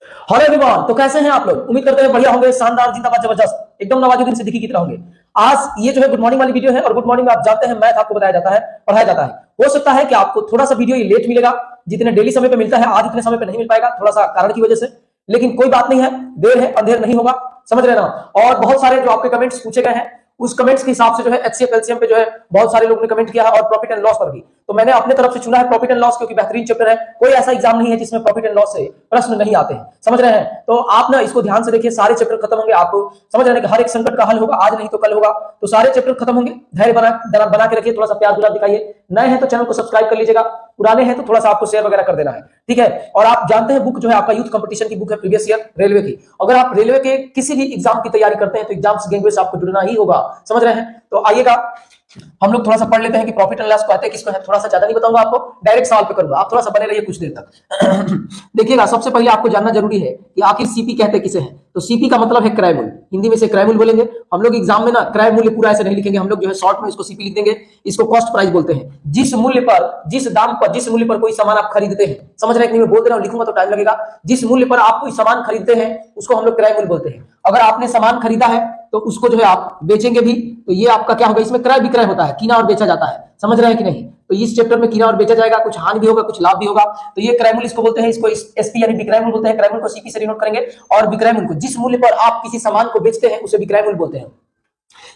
Hello everyone, तो कैसे हैं आप लोग? उम्मीद करते हैं बढ़िया होंगे, शानदार, जिंदाबाद, जबरदस्त, एकदम नवाजुद्दीन सिद्दीकी की तरह होंगे। आज ये जो है गुड मॉर्निंग वाली वीडियो है, और गुड मॉर्निंग में आप जानते हैं मैथ आपको बताया जाता है, पढ़ाया जाता है। हो सकता है कि आपको थोड़ा सा वीडियो ये लेट मिलेगा, जितने डेली समय पे मिलता है आज इतने समय पे नहीं मिल पाएगा, थोड़ा सा कारण की वजह से। लेकिन कोई बात नहीं है, देर है अंधेर नहीं होगा, समझ रहे ना। और बहुत सारे जो आपके कमेंट्स पूछे गए हैं, उस कमेंट्स के हिसाब से जो है एचसीएफ एलसीएम पे जो है बहुत सारे लोगों ने कमेंट किया है, और प्रॉफिट एंड लॉस पर भी। तो मैंने अपने तरफ से चुना है प्रॉफिट एंड लॉस, क्योंकि बेहतरीन चैप्टर है। कोई ऐसा एग्जाम नहीं है जिसमें प्रॉफिट एंड लॉस से प्रश्न नहीं आते हैं, समझ रहे हैं। तो आप ना इसको ध्यान से देखिए, सारे चैप्टर खत्म होंगे, आपको समझ रहे हैं कि हर एक संकट का हल होगा, आज नहीं तो कल होगा। तो सारे चैप्टर खत्म होंगे, धैर्य बना के रखिए, थोड़ा सा प्यार दुलार दिखाइए। नए हैं तो चैनल को सब्सक्राइब कर लीजिएगा, पुराने हैं तो थोड़ा सा आपको शेयर वगैरह कर देना है, ठीक है। और आप जानते हैं बुक जो है आपका यूथ कंपटीशन की बुक है, प्रीवियस ईयर रेलवे की। अगर आप रेलवे के किसी भी एग्जाम की तैयारी करते हैं तो एग्जाम्स गैंगवे से आपको जुड़ना ही होगा, समझ रहे हैं। तो आइएगा हम लोग थोड़ा सा पढ़ लेते हैं कि प्रॉफिट एंड लॉस कहते हैं किसको है। थोड़ा सा ज्यादा नहीं बताऊंगा आपको, डायरेक्ट सवाल पे करूंगा, आप थोड़ा सा बने रहिए कुछ देर तक। देखिएगा, सबसे पहले आपको जानना जरूरी है कि आखिर सीपी कहते किसे हैं। तो सीपी का मतलब है क्रय मूल्य, हिंदी में से क्रय मूल्य बोलेंगे हम लोग। एग्जाम में ना क्रय मूल्य पूरा ऐसे नहीं लिखेंगे हम लोग, जो है शॉर्ट में इसको सीपी लिख देंगे। इसको कॉस्ट प्राइस बोलते हैं। जिस मूल्य पर, जिस दाम पर, जिस मूल्य पर कोई सामान आप खरीदते हैं, समझ रहे हैं कि नहीं? मैं बोल दे रहा हूं, लिखूंगा तो टाइम लगेगा। जिस मूल्य पर आप कोई सामान खरीदते हैं उसको हम लोग क्रय मूल्य बोलते हैं। अगर आपने सामान खरीदा है तो उसको जो है आप बेचेंगे भी, तो ये आपका क्या होगा, इसमें क्रय विक्रय होता है, कीना और बेचा जाता है, समझ रहे हैं कि नहीं। तो इस चैप्टर में कीना और बेचा जाएगा, कुछ हानि भी होगा, कुछ लाभ भी होगा। तो ये क्रय मूल्य इसको बोलते हैं, इसको एसपी यानी विक्रय मूल्य बोलते हैं। क्रय मूल्य को सीपी से डिनोट करेंगे, और विक्रय मूल्य को, जिस मूल्य पर आप किसी सामान को बेचते हैं उसे विक्रय मूल्य बोलते हैं,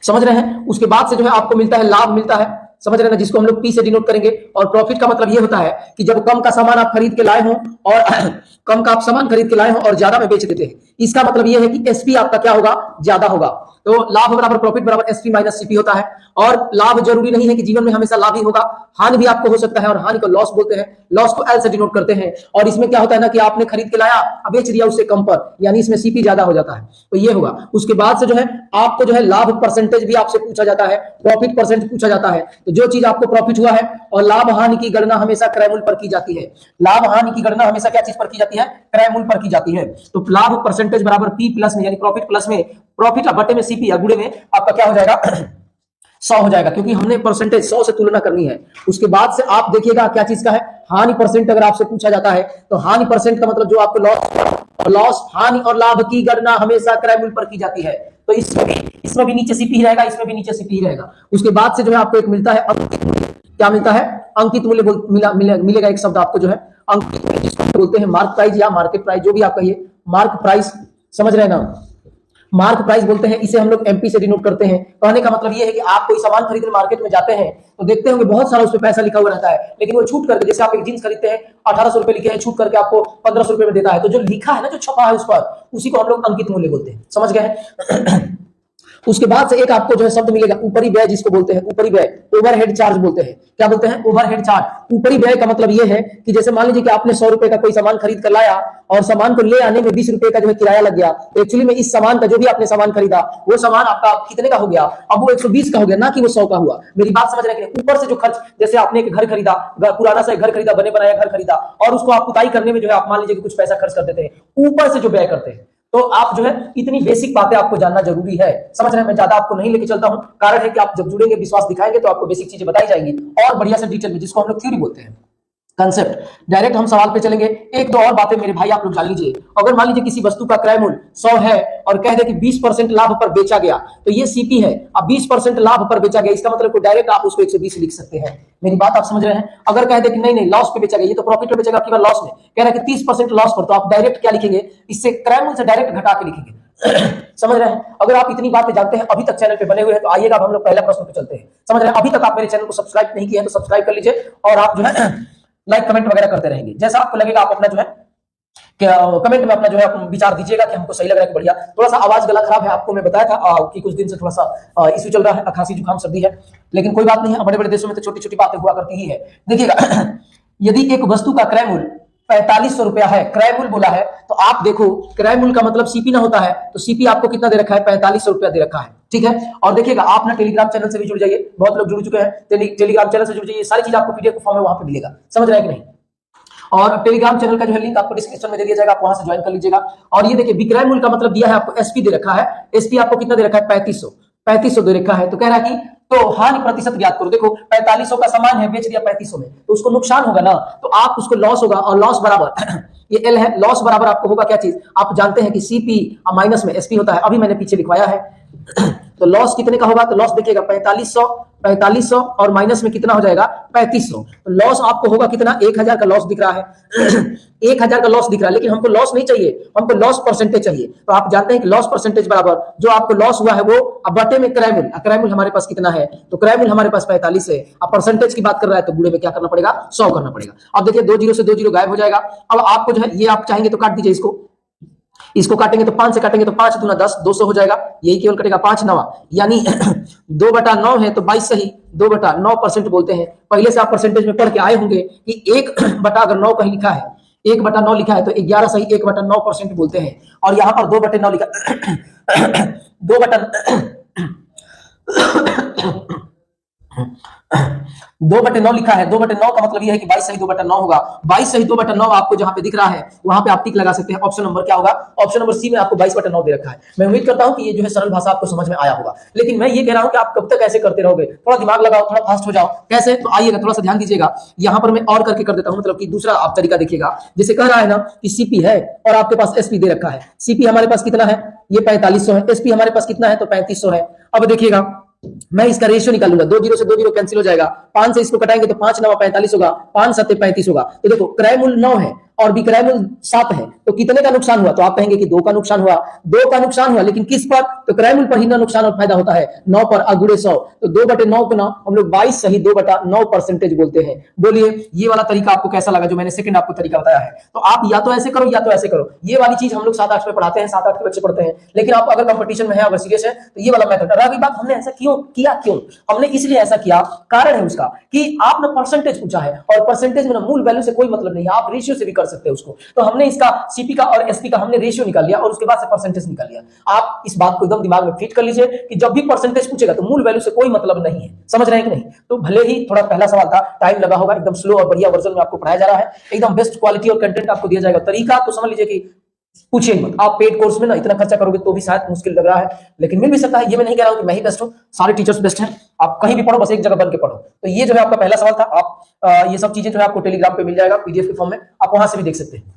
समझ रहे हैं। उसके बाद से जो है आपको मिलता है लाभ, मिलता है, समझ रहे हैं ना, जिसको हम लोग पी से डिनोट करेंगे। और प्रॉफिट का मतलब ये होता है कि जब कम का सामान आप खरीद के लाए हो, और कम का आप सामान खरीद के लाए हो और ज्यादा में बेच देते हैं, इसका मतलब ये है कि एसपी आपका क्या होगा, ज्यादा होगा। तो लाभ बराबर प्रॉफिट बराबर एसपी माइनस सीपी होता है। और लाभ जरूरी नहीं है कि जीवन में हमेशा लाभ ही होगा, हानि भी आपको हो सकता है, और हानि को लॉस बोलते हैं। लॉस को एल से डिनोट करते हैं। और इसमें क्या होता है ना कि आपने खरीद के लाया, बेच दिया उससे कम पर, यानी इसमें सीपी ज्यादा हो जाता है, तो ये होगा। उसके बाद से जो है आपको जो है लाभ परसेंटेज भी आपसे पूछा जाता है, प्रॉफिट परसेंट पूछा जाता है। तो जो चीज आपको प्रॉफिट हुआ है, और लाभ हानि की गणना हमेशा क्रय मूल्य पर की जाती है। लाभ हानि की गणना हमेशा क्या चीज पर की जाती है, क्रय मूल्य पर की जाती है। तो लाभ परसेंटेज बराबर पी प्लस में, यानी प्रॉफिट प्लस में, प्रॉफिट बटे में सीपी, या गुणे में आपका क्या हो जाएगा 100 हो जाएगा, क्योंकि हमने परसेंटेज 100 से तुलना करनी है। उसके बाद से आप देखिएगा क्या चीज का है, हानि परसेंट। अगर आपसे पूछा जाता है तो हानि परसेंट का मतलब जो आपको लॉस, हानि और लाभ की गणना हमेशा क्रय मूल्य पर की जाती है। तो इसमें भी नीचे सीपी रहेगा, इसमें भी नीचे सीपी रहेगा। उसके बाद से जो है आपको एक मिलता है अंकित मूल्य। क्या मिलता है? अंकित मूल्य मिलेगा। एक शब्द आपको जो है अंकित मूल्य, जिसको बोलते हैं मार्क प्राइस या मार्केट प्राइस, जो भी आप कहिए, मार्क प्राइस, समझ रहे हैं ना, मार्क प्राइस बोलते हैं। इसे हम लोग एमपी से डिनोट करते हैं। कहने का मतलब ये है कि आप कोई सामान खरीदने मार्केट में जाते हैं तो देखते होंगे बहुत सारा उस पर पैसा लिखा हुआ रहता है, लेकिन वो छूट करके, जैसे आप एक जींस खरीदते हैं 1800 रुपए लिखे हैं, छूट करके आपको 1500 रुपए में देता है। तो जो लिखा है ना, जो छपा है उस पर, उसी को हम लोग अंकित मूल्य बोलते हैं, समझ गए। उसके बाद से एक आपको जो है शब्द मिलेगा ऊपरी व्यय, जिसको बोलते हैं ऊपरी व्यय, ओवरहेड चार्ज बोलते हैं। क्या बोलते हैं? Overhead charge. ऊपरी व्यय का मतलब ये है कि जैसे मान लीजिए कि आपने 100 रुपए का कोई सामान खरीद कर लाया, और सामान को ले आने में 20 रुपए का जो है किराया लग गया। तो एक्चुअली में इस सामान का, जो भी आपने सामान खरीदा, वो सामान आपका कितने का हो गया, अब वो 120 का हो गया, ना कि वो 100 का हुआ। मेरी बात समझ रहे हैं? ऊपर से जो खर्च, जैसे आपने एक घर खरीदा, पुराना सा घर खरीदा, बने बनाया घर खरीदा, और उसको आप पुताई करने में जो है आप मान लीजिए कि कुछ पैसा खर्च कर देते हैं, ऊपर से जो व्यय करते हैं। तो आप जो है इतनी बेसिक बातें आपको जानना जरूरी है, समझ रहे हैं। मैं ज्यादा आपको नहीं लेके चलता हूं, कारण है कि आप जब जुड़ेंगे, विश्वास दिखाएंगे, तो आपको बेसिक चीजें बताई जाएंगी और बढ़िया से डिटेल में, जिसको हम लोग थ्योरी बोलते हैं, कंसेप्ट। डायरेक्ट हम सवाल पे चलेंगे। एक दो और बातें मेरे भाई आप लोग जान लीजिए। अगर मान लीजिए किसी वस्तु का क्रय मूल्य 100 है, और कह दे कि 20% लाभ पर बेचा गया, तो ये सीपी है। अब 20% लाभ पर बेचा गया, इसका मतलब डायरेक्ट आप उसको 120 लिख सकते हैं। मेरी बात आप समझ रहे हैं? अगर कह दे कि नहीं नहीं, लॉस पे बेचा गया, ये तो प्रॉफिट पे बेचेगा, आपकी बार लॉस में कह रहा है कि 30% लॉस पर, तो आप डायरेक्ट क्या लिखेंगे, इससे क्रय मूल्य से डायरेक्ट घटा के लिखेंगे। समझ रहे हैं? अगर आप इतनी बातें जानते हैं, अभी तक चैनल पे बने हुए हैं, तो आइएगा हम लोग पहला प्रश्न पे चलते हैं। समझ रहे हैं? अभी तक आप मेरे चैनल को सब्सक्राइब नहीं किए हैं तो सब्सक्राइब कर लीजिए, और आप जो है लाइक कमेंट वगैरह करते रहेंगे। जैसा आपको लगेगा आप अपना जो है कमेंट में अपना जो है विचार दीजिएगा कि हमको सही लग रहा है कि बढ़िया। थोड़ा सा आवाज गला खराब है, आपको मैं बताया था कि कुछ दिन से थोड़ा सा इश्यू चल रहा है, खांसी जुकाम सर्दी है, लेकिन कोई बात नहीं है, बड़े बड़े देशों में तो छोटी छोटी बातें हुआ करती ही है। देखिएगा, यदि एक वस्तु का क्रय मूल्य 4500 रुपया है, क्रय मूल्य बोला है, तो आप देखो क्रय मूल्य का मतलब सीपी ना होता है, तो सीपी आपको कितना दे रखा है, 4500 रुपया दे रखा है, ठीक है। और देखिएगा, आप ना टेलीग्राम चैनल से भी जुड़ जाइए, बहुत लोग जुड़ चुके हैं, टेलीग्राम चैनल से जुड़ जाइए, सारी चीज आपको पीडीएफ फॉर्म में वहां पे मिलेगा, समझ रहे हैं कि नहीं। और टेलीग्राम चैनल का जो है लिंक आपको डिस्क्रिप्शन में दे दिया जाएगा, आप वहां से ज्वाइन कर लीजिएगा। और ये देखिए, विक्रय मूल्य का मतलब दिया है आपको, एसपी दे रखा है। एसपी आपको कितना दे रखा है, 3500 दे रखा है। तो कह रहा है कि तो हानि प्रतिशत ज्ञात करो। देखो 4500 का सामान है, बेच दिया 3500 में, तो उसको नुकसान होगा ना, तो आप उसको लॉस होगा, और लॉस बराबर ये एल है, लॉस बराबर आपको होगा क्या चीज, आप जानते हैं कि सीपी माइनस में एसपी होता है, अभी मैंने पीछे लिखवाया है। तो लॉस कितने का होगा, तो लॉस देखिएगा 4500 और माइनस में कितना हो जाएगा 3500, तो लॉस आपको होगा कितना, 1000 का लॉस दिख रहा है 1000 का लॉस दिख रहा है, लेकिन हमको लॉस नहीं चाहिए, हमको लॉस परसेंटेज चाहिए। तो आप जानते हैं कि लॉस परसेंटेज बराबर जो आपको लॉस हुआ है वो बटे में क्रय मूल्य हमारे पास कितना है, तो क्रय मूल्य हमारे पास 45 है। अब परसेंटेज की बात कर रहा है तो गुणे में क्या करना पड़ेगा, 100 करना पड़ेगा। अब देखिए 2 जीरो से 2 जीरो गायब हो जाएगा। अब आपको जो है ये आप चाहेंगे तो काट दीजिए, इसको काटेंगे तो 5 से काटेंगे तो 5 दूना 10, 200 हो जाएगा, यही केवल कटेगा 5 नवा, यानी 2/9 है तो 22 सही 2/9% बोलते हैं। पहले से आप परसेंटेज में पढ़ के आए होंगे कि 1/9 कहीं लिखा है, 1/9 लिखा है तो 11 सही 1/9% बोलते हैं, और यहां पर 2/9 लिखा 2/9 लिखा है, 2/9 का मतलब यह है कि 22 सही 2/9 होगा। 22 सही 2/9 आपको जहां पे दिख रहा है वहां पे आप टिक लगा सकते हैं। ऑप्शन नंबर क्या होगा, ऑप्शन नंबर सी में आपको 22/9 दे रखा है। मैं उम्मीद करता हूं कि ये जो है सरल भाषा आपको समझ में आया होगा, लेकिन मैं ये कह रहा हूं कि आप कब तक ऐसे करते रहोगे, थोड़ा दिमाग लगाओ, थोड़ा फास्ट हो जाओ। कैसे, तो आइएगा थोड़ा सा ध्यान दीजिएगा, यहां पर मैं और करके कर देता हूं, मतलब कि दूसरा आप तरीका देखिएगा। जैसे कह रहा है ना कि सीपी है और आपके पास एसपी दे रखा है, सीपी हमारे पास कितना है, ये 4500 है, एसपी हमारे पास कितना है तो 3500 है। अब देखिएगा मैं इसका रेशियो निकालूंगा, 2 जीरो से 2 जीरो कैंसिल हो जाएगा, 5 से इसको कटाएंगे तो 5 9 45 होगा, 5 7 35 होगा। तो देखो क्रय मूल्य 9 है और विक्रय मूल्य 7 है, तो कितने का नुकसान हुआ, तो आप कहेंगे कि 2 का नुकसान हुआ, 2 का नुकसान हुआ, लेकिन किस पर, तो क्रय मूल्य पर ही ना नुकसान और फायदा होता है, 9 पर अगुड़े 100, तो 2/9 को ना हम लोग 22 सही 2/9% बोलते हैं। बोलिए ये वाला तरीका आपको कैसा लगा, जो मैंने सेकंड आपको तरीका बताया है। तो आप या तो ऐसे करो या तो ऐसे करो, ये वाली चीज हम लोग 7-8 में पढ़ाते हैं, 7-8 के बच्चे पढ़ते हैं, लेकिन आप अगर कंपटीशन में है, अगर सीरियस है तो ये वाला मेथड। अगली बात, हमने ऐसा क्यों किया, क्यों हमने इसलिए ऐसा किया, कारण है उसका कि आपने परसेंटेज पूछा है, और परसेंटेज में ना मूल वैल्यू से कोई मतलब नहीं है, आप रेशियो से भी कर सकते हैं उसको। तो हमने इसका सीपी का और एसपी का हमने रेशियो निकाल लिया और उसके बाद से परसेंटेज निकाल लिया। आप इस बात को एकदम दिमाग में फिट कर लीजिए कि जब भी परसेंटेज पूछेगा तो मूल वैल्यू से कोई मतलब नहीं है, समझ रहे हैं कि नहीं। तो भले ही थोड़ा पहला सवाल था, टाइम लगा होगा, एकदम स्लो और बढ़िया वर्जन में आपको पढ़ाया जा रहा है, एकदम बेस्ट क्वालिटी और कंटेंट आपको दिया जाएगा। तरीका तो समझ लीजिए कि पूछिए मत, आप पेड कोर्स में ना इतना खर्चा करोगे तो भी शायद मुश्किल लग रहा है, लेकिन मिल भी सकता है। ये मैं नहीं कह रहा हूं कि मैं ही बेस्ट हूं, सारे टीचर्स बेस्ट हैं, आप कहीं भी पढ़ो, बस एक जगह बन के पढ़ो। तो ये जो है आपका पहला सवाल था। आप ये सब चीजें जो है आपको टेलीग्राम पे मिल जाएगा पीडीएफ के फॉर्म में, आप वहां से भी देख सकते हैं।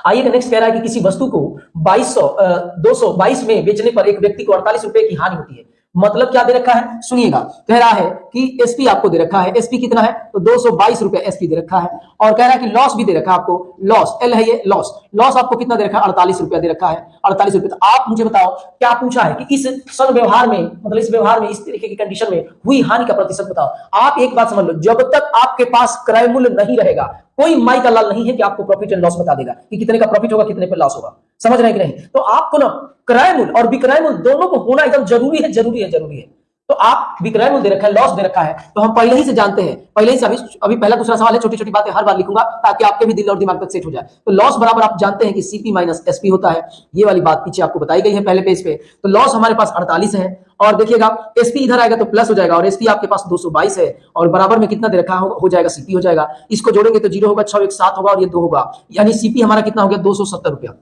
आइए नेक्स्ट कह रहा है कि किसी वस्तु को 222 में बेचने पर एक व्यक्ति को 48 रुपए की हानि होती है। मतलब क्या दे रखा है, सुनिएगा। कह रहा है कि एसपी आपको दे रखा है, एसपी कितना है तो 222 रुपए एसपी दे रखा है, और कह रहा है कि लॉस भी दे रखा है आपको, लॉस एल है ये, लॉस आपको कितना दे रखा है 48 रुपया दे रखा है, 48 रुपए। तो आप मुझे बताओ क्या पूछा है कि इस सन व्यवहार में, मतलब इस व्यवहार में, इस तरीके की कंडीशन में हुई हानि का प्रतिशत बताओ। आप एक बात समझ लो, जब तक आपके पास क्रय मूल्य नहीं रहेगा, कोई माई का लाल नहीं है कि आपको प्रॉफिट एंड लॉस बता देगा कि कितने का प्रॉफिट होगा, कितने पे लॉस होगा, समझ रहे हैं कि नहीं। तो आपको ना क्रय मूल्य और विक्रय मूल्य दोनों को होना एकदम जरूरी है, जरूरी है, जरूरी है। तो आप विक्रय मूल्य दे रखा है, लॉस दे रखा है, तो हम पहले ही से जानते हैं, पहले ही से अभी पहला दूसरा सवाल है, छोटी छोटी बातें हर बार लिखूंगा ताकि आपके भी दिल और दिमाग तक सेट हो जाए। तो लॉस बराबर आप जानते हैं कि सीपी माइनस एसपी होता है, ये वाली बात पीछे आपको बताई गई है पहले पेज पे। तो लॉस हमारे पास 48 है, और देखिएगा एसपी इधर आएगा तो प्लस हो जाएगा, और एसपी आपके पास 222 है, और बराबर में कितना दे रखा हो जाएगा सीपी हो जाएगा। इसको जोड़ेंगे तो 0 होगा, 6 1 7 होगा, और ये 2 होगा, यानी सीपी हमारा कितना हो गया 270 रुपया।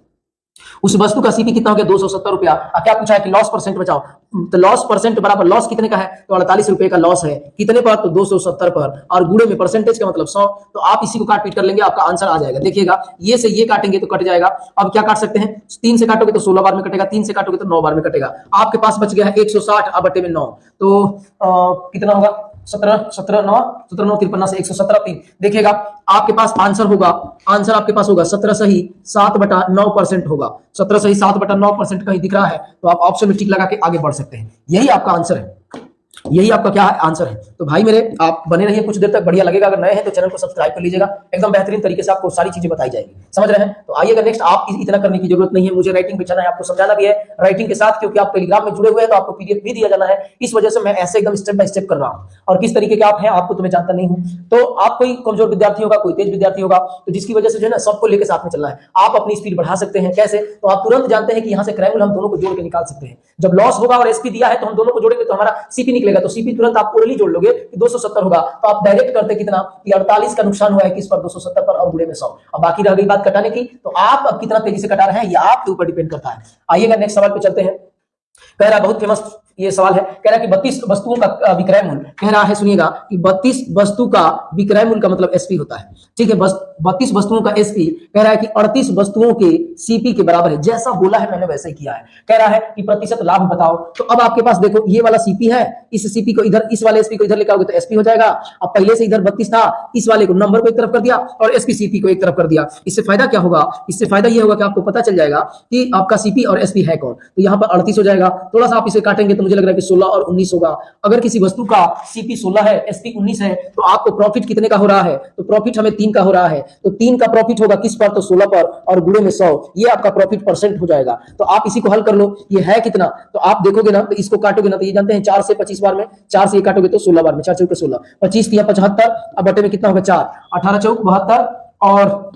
उस वस्तु का सीपी कितना हो गया 270 रुपया। क्या पूछा है कि लॉस परसेंट बचाओ, तो लॉस परसेंट बराबर लॉस कितने का है तो 48 रुपए का लॉस है, कितने पर तो 270 पर, और गुणे में परसेंटेज का मतलब 100। तो आप इसी को काट पीट कर लेंगे, आपका आंसर आ जाएगा। देखिएगा ये से ये काटेंगे तो कट जाएगा। अब क्या काट सकते हैं, 3 से काटोगे तो 16 बार में कटेगा, 3 से काटोगे तो 9 बार में कटेगा। आपके पास बच गया है 160 अब बटे में 9, तो कितना होगा 17 9 53 से 117 3। देखिएगा आपके पास आंसर होगा, आंसर आपके पास होगा 17 सही 7/9% होगा, 17 सही 7/9% कहीं दिख रहा है, तो आप ऑप्शन में टिक लगा के आगे बढ़ सकते हैं। यही आपका आंसर है, यही आपका क्या है आंसर है। तो भाई मेरे आप बने रहिए कुछ देर तक, बढ़िया लगेगा। अगर नए हैं तो चैनल को सब्सक्राइब कर लीजिएगा, एकदम बेहतरीन तरीके से आपको सारी चीजें बताई जाएगी, समझ रहे हैं। तो आइएगा नेक्स्ट, आप इतना करने की जरूरत नहीं है, मुझे राइटिंग पे जाना है, आपको समझाना भी है राइटिंग के साथ, क्योंकि आप टेलीग्राम में जुड़े हुए हैं तो आपको पीडीएफ भी दिया जाना है। इस वजह से मैं ऐसे एकदम स्टेप बाय स्टेप कर रहा हूँ, और किस तरीके के आप हैं आपको तो मैं जानता नहीं हूँ। तो आप कोई कमजोर विद्यार्थी होगा, कोई तेज विद्यार्थी होगा, तो जिसकी वजह से जो है ना सबको लेकर साथ में चलना है। आप अपनी स्पीड बढ़ा सकते हैं, कैसे, तो आप तुरंत जानते हैं कि यहाँ से क्रय मूल्य हम दोनों को जोड़ के निकाल सकते हैं। जब लॉस होगा और एसपी दिया है तो हम दोनों को जोड़ेंगे तो हमारा सीपी निकलेगा, तो सीपी तुरंत आप ओरली जोड़ लोगे कि 270 होगा, तो आप डायरेक्ट करते कितना कि 48 का नुकसान हुआ है किस पर 270 पर, और गुणे में 100। अब बाकी रह गई बात कटाने की, तो आप अब कितना तेजी से कटा रहे हैं ये आपके ऊपर डिपेंड करता है। आइएगा नेक्स्ट सवाल पे चलते हैं। कह रहा है बहुत फेमस ये सवाल है, कह रहा है कि 32 वस्तुओं का विक्रय मूल्य, कह रहा है सुनिएगा कि 32 वस्तु का विक्रय मूल्य का मतलब एसपी होता है, ठीक है। 32 वस्तुओं का एसपी कह रहा है कि 38 वस्तुओं के सीपी के बराबर है। जैसा बोला है मैंने वैसे ही किया है। कह रहा है कि प्रतिशत लाभ बताओ, तो अब आपके पास देखो ये वाला सीपी है, इस सीपी को इधर, इस वाले एसपी को इधर लेकर आओगे तो एसपी हो जाएगा। अब पहले से इधर 32 था, इस वाले को नंबर को एक तरफ कर दिया और एसपी सीपी को एक तरफ कर दिया। इससे फायदा क्या होगा? इससे फायदा ये होगा कि आपको पता चल जाएगा कि आपका सीपी और एसपी है कौन। तो यहाँ पर 38 हो जाएगा, थोड़ा सा आप इसे काटेंगे तो मुझे लग रहा है कि 16 और 19 होगा। अगर किसी वस्तु का सीपी 16 है, एसपी 19 है, तो आपको प्रॉफिट कितने का हो रहा है? तो प्रॉफिट हमें 3 का हो रहा है, तो 3 का प्रॉफिट होगा किस पर? तो 16 पर, और गुणे में 100, ये आपका प्रॉफिट परसेंट हो जाएगा। तो आप इसी को हल कर लो, ये है कितना? तो आप देखोगे ना, तो इसको काटोगे ना, तो ये जानते हैं 4 से 25 बार में, 4 से ये काटोगे तो 16 बार में, 4 चौके 16, 25 या 75, अब बटे में कितना होगा 4, 18 चौक 72 और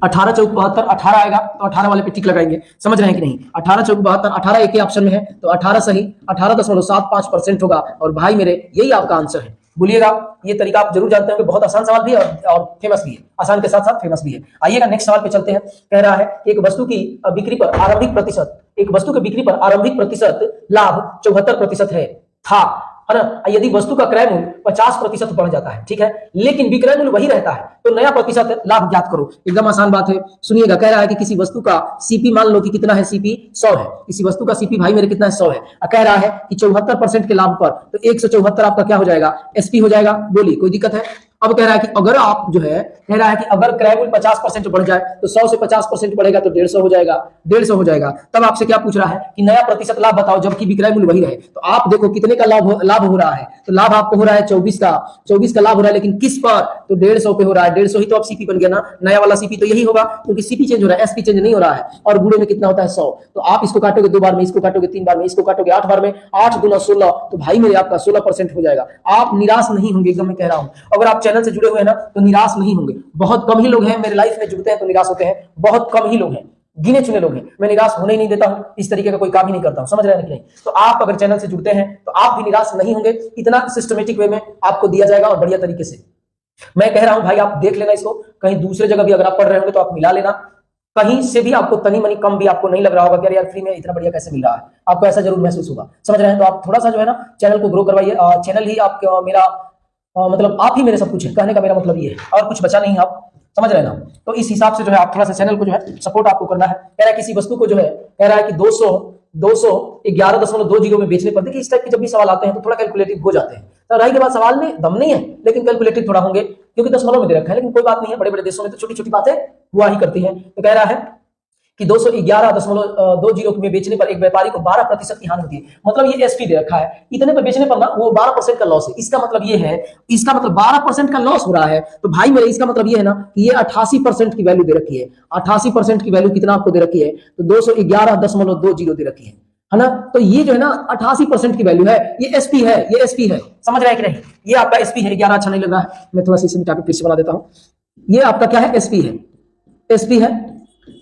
18 चौक 72, 18 आएगा तो 18 वाले पे टिक लगाएंगे। समझ रहे हैं कि नहीं? 18 चौक 72, 18 एक ही ऑप्शन में है, तो 18 सही, 18.75% होगा। और भाई मेरे यही आपका आंसर है। बोलिएगा, ये तरीका आप जरूर जानते होंगे, बहुत आसान सवाल भी है और फेमस भी है, आसान के साथ साथ फेमस भी है। आइएगा नेक्स्ट सवाल पे चलते हैं। कह रहा है कि एक वस्तु की बिक्री पर आरंभिक प्रतिशत, एक वस्तु की बिक्री पर आरंभिक प्रतिशत लाभ 74% था ना। यदि वस्तु का क्रय मूल्य 50% बढ़ जाता है, ठीक है, लेकिन विक्रय मूल्य वही रहता है, तो नया प्रतिशत लाभ ज्ञात करो। एकदम आसान बात है, सुनिएगा। कह रहा है कि किसी वस्तु का सीपी मान लो कि कितना है, सीपी 100 है, किसी वस्तु का सीपी भाई मेरे कितना है, 100 है। कह रहा है कि 74% के लाभ पर, तो 174 आपका क्या हो जाएगा? एसपी हो जाएगा। बोलिए, कोई दिक्कत है? अब कह रहा है कि अगर आप जो है, कह रहा है कि अगर क्रय मूल्य 50% बढ़ जाए तो 100 से 50% बढ़ेगा तो 150 हो जाएगा, 150 हो जाएगा। तब आपसे क्या पूछ रहा है कि नया प्रतिशत लाभ बताओ जबकि विक्रय मूल्य वही रहे। तो आप देखो कितने का लाभ हो रहा है, तो लाभ आपको हो रहा है 24 का लाभ हो रहा है, लेकिन किस पर? तो 150 पे हो रहा है। 150 ही तो अब सीपी बन गया ना, नया वाला सीपी तो यही होगा, क्योंकि सीपी चेंज हो रहा है, एसपी चेंज नहीं हो रहा है। और गुणे में कितना होता है? 100। तो आप इसको काटोगे 2 बार में, इसको काटोगे 3 बार में, इसको काटोगे 8 बार में, 8 गुना 16, तो भाई मेरे आपका 16% हो जाएगा। आप निराश नहीं होंगे, एकदम मैं कह रहा हूं। अगर आप चैनल से जुड़े हुए हैं ना तो निराश नहीं होंगे। बहुत कम ही लोग हैं मेरे लाइफ में जुड़ते हैं तो निराश होते हैं, बहुत कम ही लोग हैं, गिने चुने लोग हैं। मैं निराश होने ही नहीं देता हूं, इस तरीके का कोई काम ही नहीं करता हूं। समझ रहे हैं कि नहीं? तो आप अगर चैनल से जुड़ते हैं तो आप भी निराश नहीं होंगे, इतना सिस्टमेटिक वे में आपको दिया जाएगा और बढ़िया तरीके से। मैं कह रहा हूं भाई, आप देख लेना इसको, कहीं दूसरे जगह भी अगर आप पढ़ रहे होंगे तो आप मिला लेना, कहीं से भी आपको तनी मनी कम भी आपको नहीं लग रहा होगा कि यार फ्री में इतना बढ़िया कैसे मिल रहा है, आपको ऐसा जरूर महसूस होगा। समझ रहे हैं? तो आप थोड़ा सा जो है ना चैनल को ग्रो करवाइए। चैनल ही आप मेरा मतलब आप ही मेरे सब कुछ है, कहने का मेरा मतलब ये है, और कुछ बचा नहीं। आप समझ रहे हैं ना? तो इस हिसाब से जो है आप थोड़ा सा चैनल को जो है सपोर्ट आपको करना है। कह रहा है किसी वस्तु को जो है, कह रहा है कि 211.20 में बेचने पर, देखिए इस टाइप के जब भी सवाल आते हैं तो थोड़ा कैलकुलेटिव हो जाते हैं। तो रही के बाद सवाल में दम नहीं है, लेकिन कैलकुलेटिव थोड़ा होंगे, क्योंकि दशमलव में दे रखा है, लेकिन कोई बात नहीं है, बड़े बड़े देशों में तो छोटी छोटी बातें हुआ ही करती हैं। तो कह रहा है कि 211.20 में बेचने पर एक व्यापारी को 12% की हानि होती है। मतलब ये एसपी दे रखा है, इतने पर बेचने पर ना वो 12% का लॉस है। इसका मतलब ये है, इसका मतलब 12% का लॉस हो रहा है। तो भाई मेरे इसका मतलब ये है ना कि ये 88% की वैल्यू दे रखी है। 88% की वैल्यू कितना आपको दे रखी है? तो 211.20 दे रखी है ना? तो ये जो है ना 88% की वैल्यू है, ये एसपी है, ये एसपी है। समझ रहे हैं कि नहीं? ये आपका एसपी है। 11 अच्छा नहीं लग रहा है, मैं थोड़ा सा इसे मिटा के फिर से बना देता हूं। ये आपका क्या है? एसपी है, एसपी है,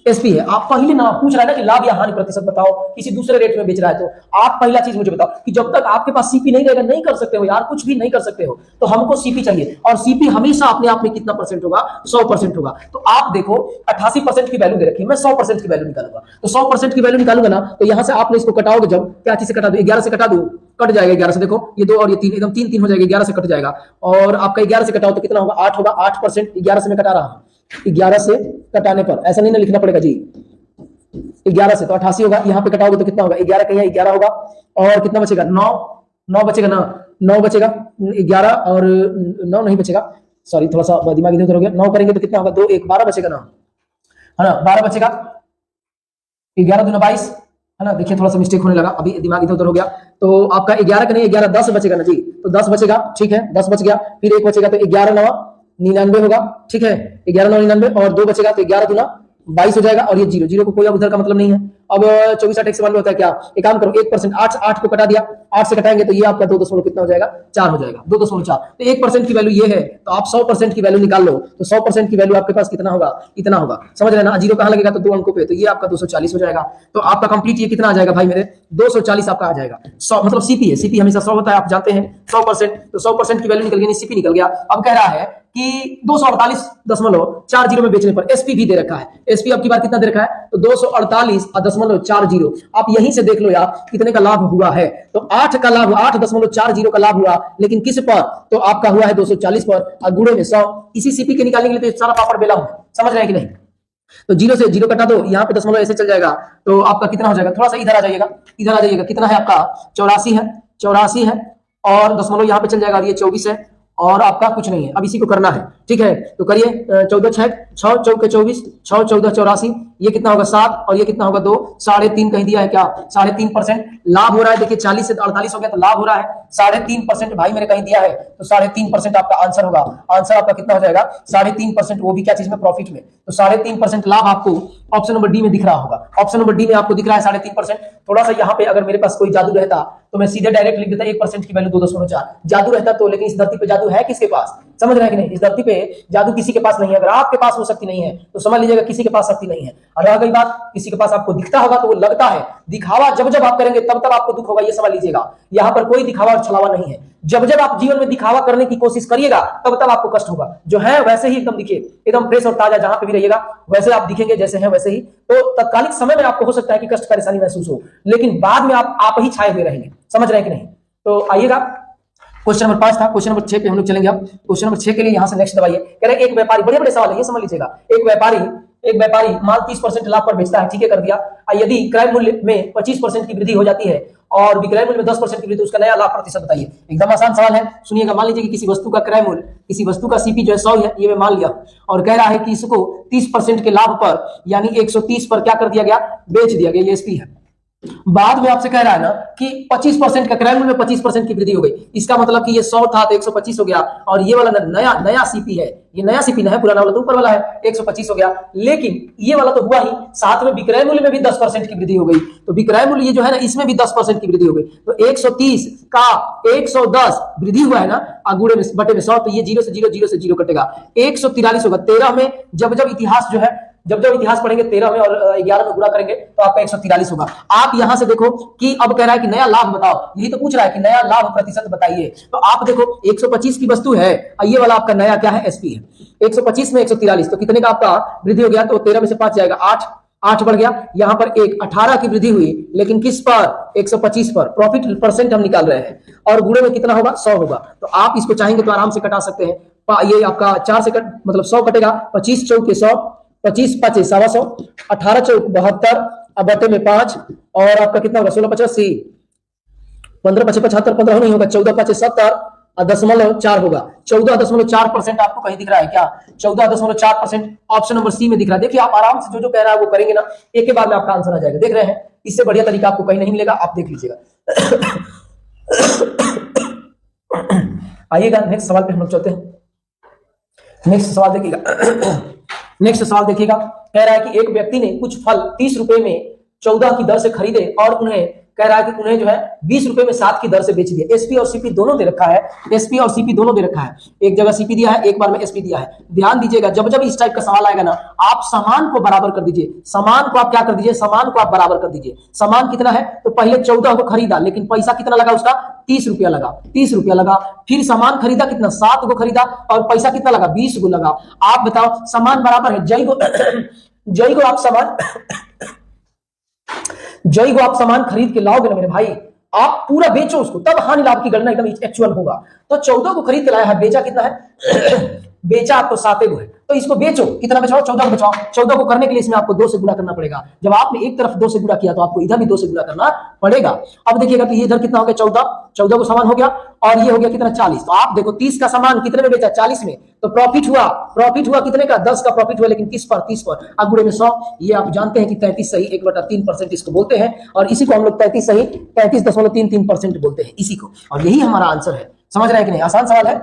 एसपी है। आप पहले ना पूछ रहा है ना कि लाभ या हानि प्रतिशत बताओ, किसी दूसरे रेट में बेच रहा है, तो आप पहला चीज मुझे बताओ कि जब तक आपके पास सीपी नहीं रहेगा, नहीं कर सकते हो यार, कुछ भी नहीं कर सकते हो, तो हमको सीपी चाहिए। और सीपी हमेशा अपने आप में कितना परसेंट होगा? 100% होगा। तो आप देखो 88% की वैल्यू दे रखी है, मैं 100% की वैल्यू निकालूंगा। तो 100% की वैल्यू निकालूंगा ना, तो यहां से आपने इसको कटाओगे, जब क्या चीज से कटा दो? 11 से कटा दो, कट जाएगा 11 से। देखो ये 2 और ये 3, एकदम 3 हो जाएगा, 11 से कट जाएगा। और आपका 11 से कटाओ तो कितना होगा? 8 होगा। 8% 11 से मैं कटा रहा हूं, 11 से कटाने पर ऐसा नहीं ना लिखना पड़ेगा जी, 11 से तो 88 होगा। यहाँ पे कटाओगे तो कितना होगा? 11 का यहाँ 11 होगा, और कितना बचेगा? 9 बचेगा ना, 9 बचेगा। 11 और 9 नहीं बचेगा, सॉरी थोड़ा सा दिमाग इधर उधर हो गया। 9 करेंगे तो कितना होगा? 2 1 12 बचेगा ना, है ना? 12 बचेगा। 11 दूना 22, है ना? देखिए थोड़ा सा मिस्टेक होने लगा, अभी दिमाग इधर उधर हो गया। तो आपका 11 का नहीं 11 10 बचेगा ना जी, तो 10 बचेगा, ठीक है, 10 बच गया। फिर 1 बचेगा तो 11 9 99 होगा, ठीक है, 11 9 99, और 2 बचेगा तो 11 दूना 22 हो जाएगा। और ये 0 को कोई अब उधर का मतलब नहीं है। अब 24 8 से होता है क्या? एक काम करो, 1% 8 को कटा दिया, 8 से कटाएंगे तो ये आपका 2 कितना हो जाएगा? 4 हो जाएगा, 2.4। तो 1% की वैल्यू ये है, तो आप 100% की वैल्यू निकाल लो, तो 100% की वैल्यू आपके पास कितना होगा? इतना होगा। समझ रहे हैं ना? 0 कहां लगेगा? तो 2 अंकों पे, तो ये आपका 240 हो जाएगा। तो आपका कंप्लीट ये कितना आ जाएगा भाई मेरे? 240 आपका आ जाएगा। 100 मतलब सीपी है, सीपी हमेशा 100 होता है, आप जानते हैं 100%। तो 100% की वैल्यू निकल गई, सीपी निकल गया। अब कह रहा है कि 248.40 में बेचने पर एसपी भी दे रखा है। एसपी अब की बार कितना दे रखा है, तो 248.40। आप यहीं से देख लो यार कितने का लाभ हुआ है। तो 8 का लाभ, 8.40 का लाभ हुआ, लेकिन किस पर, तो आपका हुआ है 240 पर और गुणे में 100। इसी सीपी के निकालने के लिए तो सारा पापड़ बेला हूं, समझ रहे हैं कि नहीं। तो 0 से 0 कटा दो, यहाँ पे दशमलव ऐसे चल जाएगा, तो आपका कितना हो जाएगा, थोड़ा सा इधर आ जाइएगा, इधर आ जाइएगा, कितना है आपका 84 है और दशमलव यहाँ पे चल जाएगा, ये 24 है और आपका कुछ नहीं है। अब इसी को करना है, ठीक है, तो करिए 14 6 6 चौके 24, 6 14 84, ये कितना होगा 7 और ये कितना होगा 2, 3.5 कहीं दिया है क्या, 3.5% लाभ हो रहा है। देखिए 40 से 48 हो गया तो लाभ हो रहा है 3.5% भाई मेरे कहीं दिया है, तो 3.5% आपका आंसर होगा। आंसर आपका कितना हो जाएगा 3.5%, वो भी क्या चीज में, प्रॉफिट में। तो 3.5% लाभ आपको ऑप्शन नंबर डी में दिख रहा होगा। ऑप्शन नंबर डी में आपको दिख रहा है 3.5%। थोड़ा सा यहाँ पे अगर मेरे पास कोई जादू रहता तो मैं सीधे डायरेक्ट लिख देता 1% की वैल्यू 2.4 जादू रहता तो, लेकिन इस धरती पे जादू है किसके पास, समझ रहे हैं कि नहीं। इस धरती पे जादू किसी के पास नहीं है। अगर आपके पास वो शक्ति नहीं है तो समझ लीजिएगा किसी के पास शक्ति नहीं है। और रह गई बात, किसी के पास आपको दिखता होगा तो वो लगता है, दिखावा जब जब आप करेंगे तब तब आपको दुख होगा, ये समझ लीजिएगा। यहाँ पर कोई दिखावा और छलावा नहीं है। जब जब आप जीवन में दिखावा करने की कोशिश करिएगा तब तब आपको कष्ट होगा। जो है वैसे ही एकदम दिखिए, एकदम फ्रेश और ताजा, जहां पे भी रहिएगा वैसे आप दिखेंगे, जैसे हैं वैसे ही। तो तत्कालिक समय में आपको हो सकता है कि कष्ट परेशानी महसूस हो, लेकिन बाद में आप ही छाए हुए रहेंगे, समझ रहे हैं कि नहीं। तो आइएगा, क्वेश्चन नंबर 5 था, क्वेश्चन नंबर 6 पे हम लोग चलेंगे। अब क्वेश्चन नंबर 6 के लिए यहां से नेक्स्ट दबाइए। कह रहे एक व्यापारी, बड़े बड़े सवाल है ये, समझ लीजिएगा। एक व्यापारी माल 30% लाभ पर बेचता है, ठीक है, कर दिया। यदि क्रय मूल्य में 25% की वृद्धि हो जाती है और विक्रय मूल्य में 10% की वृद्धि, तो उसका नया लाभ प्रतिशत बताइए। एकदम आसान सवाल है, सुनिएगा। मान लीजिए कि किसी वस्तु का क्रय मूल्य, किसी वस्तु का सीपी जो है 100 है, ये मैं मान लिया, और कह रहा है कि इसको 30% के लाभ पर यानी 130 पर क्या कर दिया गया, बेच दिया गया, ये एसपी है। बाद में आपसे कह रहा है ना कि 25% का क्रय मूल्य में 25% की वृद्धि हो गई। इसका मतलब कि ये 100 था तो 125 हो गया, और ये वाला नया सीपी है, ये नया सीपी ना है, पुराना वाला तो ऊपर वाला है, 125 हो गया। लेकिन ये वाला तो हुआ ही, साथ में विक्रय मूल्य में भी 10% की वृद्धि हो गई। तो विक्रय मूल्य ये जो है ना, इसमें भी 10% की वृद्धि हो गई। तो 130 का 110 वृद्धि हुआ है ना, गुणे में बटे में 100, तो ये 0 से 0 कटेगा, 143 होगा। 13 में जब इतिहास जो है, जब इतिहास पढ़ेंगे 13 में और 11 में गुणा करेंगे तो आपका 143 होगा। आप यहां से देखो कि अब कह रहा है कि नया लाभ बताओ, यही तो पूछ रहा है कि नया लाभ प्रतिशत बताइए। तो आप देखो 125 की वस्तु है, ये वाला आपका नया क्या है, एसपी है। 125 में 143, तो कितने का आपका वृद्धि हो गया, तो 13 में से 5 जाएगा, 8 बढ़ गया। यहां पर 18 की वृद्धि हुई, लेकिन किस पर, 125 पर। प्रॉफिट परसेंट हम निकाल रहे हैं, और गुणे में कितना होगा, 100 होगा। तो आप इसको चाहेंगे तो आराम से कटा सकते हैं। ये आपका 4 से मतलब 100 कटेगा, 25 चौके 100, 25 5 125, 18 चौक 72, अब बटे में 5, और आपका कितना होगा 16 85, 15 5 75, 15 नहीं होगा, 14 5 70 और 0.4 होगा। 14.4% आपको कहीं दिख रहा है क्या, 14.4% ऑप्शन नंबर सी में दिख रहा है। देखिए आप आराम से जो कह रहा है वो करेंगे ना, एक के बाद में आपका आंसर आ जाएगा। देख रहे हैं, इससे बढ़िया तरीका आपको कहीं नहीं मिलेगा, आप देख लीजिएगा। आइएगा नेक्स्ट सवाल पे हम लोग चलते हैं। नेक्स्ट सवाल देखिएगा। नेक्स्ट सवाल देखिएगा, कह रहा है कि एक व्यक्ति ने कुछ फल 30 रुपए में 14 की दर से खरीदे और उन्हें कह रहा है कि उन्हें जो है 20 रुपए में 7 की दर से बेच दिया। एसपी और सीपी दोनों दे रखा है, एसपी और सीपी दोनों दे रखा है। एक जगह सीपी दिया है, एक बार में एसपी दिया है। ध्यान दीजिएगा, जब जब इस टाइप का सवाल आएगा ना, आप सामान को बराबर कर दीजिए। सामान को आप क्या कर दीजिए, सामान को आप बराबर कर दीजिए। सामान कितना है, तो पहले 14 को खरीदा, लेकिन पैसा कितना लगा उसका, 30 रुपया लगा, 30 रुपया लगा। फिर सामान खरीदा कितना, 7 को खरीदा, और पैसा कितना लगा, 20 को लगा। आप बताओ, सामान बराबर है, जय को आप सामान खरीद के लाओगे ना मेरे भाई, आप पूरा बेचो उसको, तब हानि लाभ की गणना एकदम एक्चुअल होगा। तो 14 को खरीद के लाया है, बेचा कितना है, बेचा आपको 7 को है, तो इसको बेचो, कितना बचाओ, 14 को बचाओ। 14 को करने के लिए इसमें आपको 2 से गुणा करना पड़ेगा। जब आपने एक तरफ 2 से गुणा किया तो आपको इधर भी 2 से गुणा करना पड़ेगा। अब देखिएगा, तो ये इधर कितना हो गया, 14 को सामान हो गया, और ये हो गया कितना, 40। तो आप देखो 30 का सामान कितने में बेचा, 40 में, तो प्रॉफिट हुआ कितने का, 10 का प्रॉफिट हुआ, लेकिन किस पर, 30 पर। अब गुणे में 100, ये आप जानते हैं कि 33 सही 1/3% इसको बोलते हैं, और इसी को हम लोग 33 सही 33.33% बोलते हैं इसी को, और यही हमारा आंसर है। समझ रहे हैं कि नहीं, आसान सवाल है,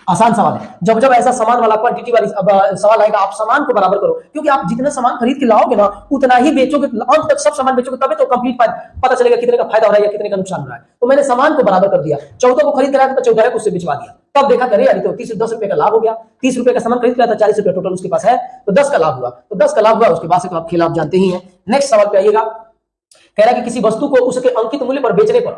आसान सवाल है। जब जब ऐसा सामान वाला क्वांटिटी वाली सवाल आएगा, आप सामान को बराबर करो, क्योंकि आप जितना सामान खरीद के लाओगे ना उतना ही बेचोगे, अंत तक सब सामान बेचोगे, तभी तो कंप्लीट पता चलेगा कितने का फायदा हो रहा है या कितने का नुकसान हो रहा है। तो मैंने सामान को बराबर कर दिया, 14 को खरीद कराया तो 14 को उससे बिचवा दिया। तब देखा करे यार, तो 10 रुपए का लाभ हो गया। 30 रुपए का सामान खरीद कराया था, 40 रुपए टोटल उसके पास है, तो 10 का लाभ हुआ। तो 10 का लाभ हुआ, उसके बाद से तो आप खेल आप जानते ही हैं। नेक्स्ट सवाल पे आइएगा, कह रहा है कि किसी वस्तु को उसके अंकित मूल्य पर बेचने पर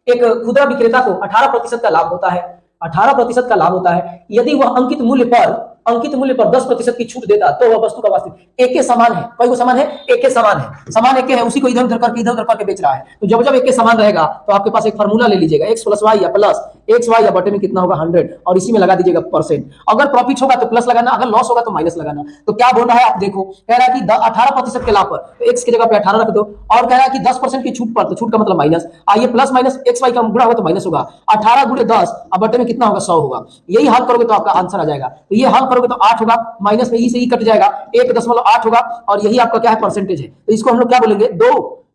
एक खुदरा विक्रेता को 18% का लाभ होता है। 18% का लाभ होता है। यदि वह अंकित मूल्य पर 10% की छूट देता तो वह वस्तु का वास्तविक एक के समान है। कोई वो समान है, एक के समान है, समान एक के है, उसी को इधर उधर करके बेच रहा है। तो जब जब एक के समान रहेगा तो आपके पास एक फार्मूला ले लीजिएगा, x प्लस वाई या प्लस एक्स वाई या बटे में कितना होगा 100 और इसी में लगा दीजिएगा परसेंट। अगर प्रॉफिट होगा तो प्लस लगाना, अगर लॉस होगा तो माइनस लगाना। तो क्या बोल रहा है आप देखो, कह रहा है कि 18% के लाभ पर तो x की जगह पे 18 रख दो, और कह रहा है कि 10% की छूट पर, तो छूट का मतलब माइनस, आइए प्लस माइनस एक्स वाई का गुणा होगा तो माइनस होगा, 18 गुणे 10 अब बटे में कितना होगा 100 होगा। यही हल करोगे तो आपका आंसर आ जाएगा। तो ये हल करोगे तो 8 होगा, माइनस में ई से ई कट जाएगा, 1.8 होगा, और यही आपका क्या है परसेंटेज है। तो इसको हम लोग क्या बोलेंगे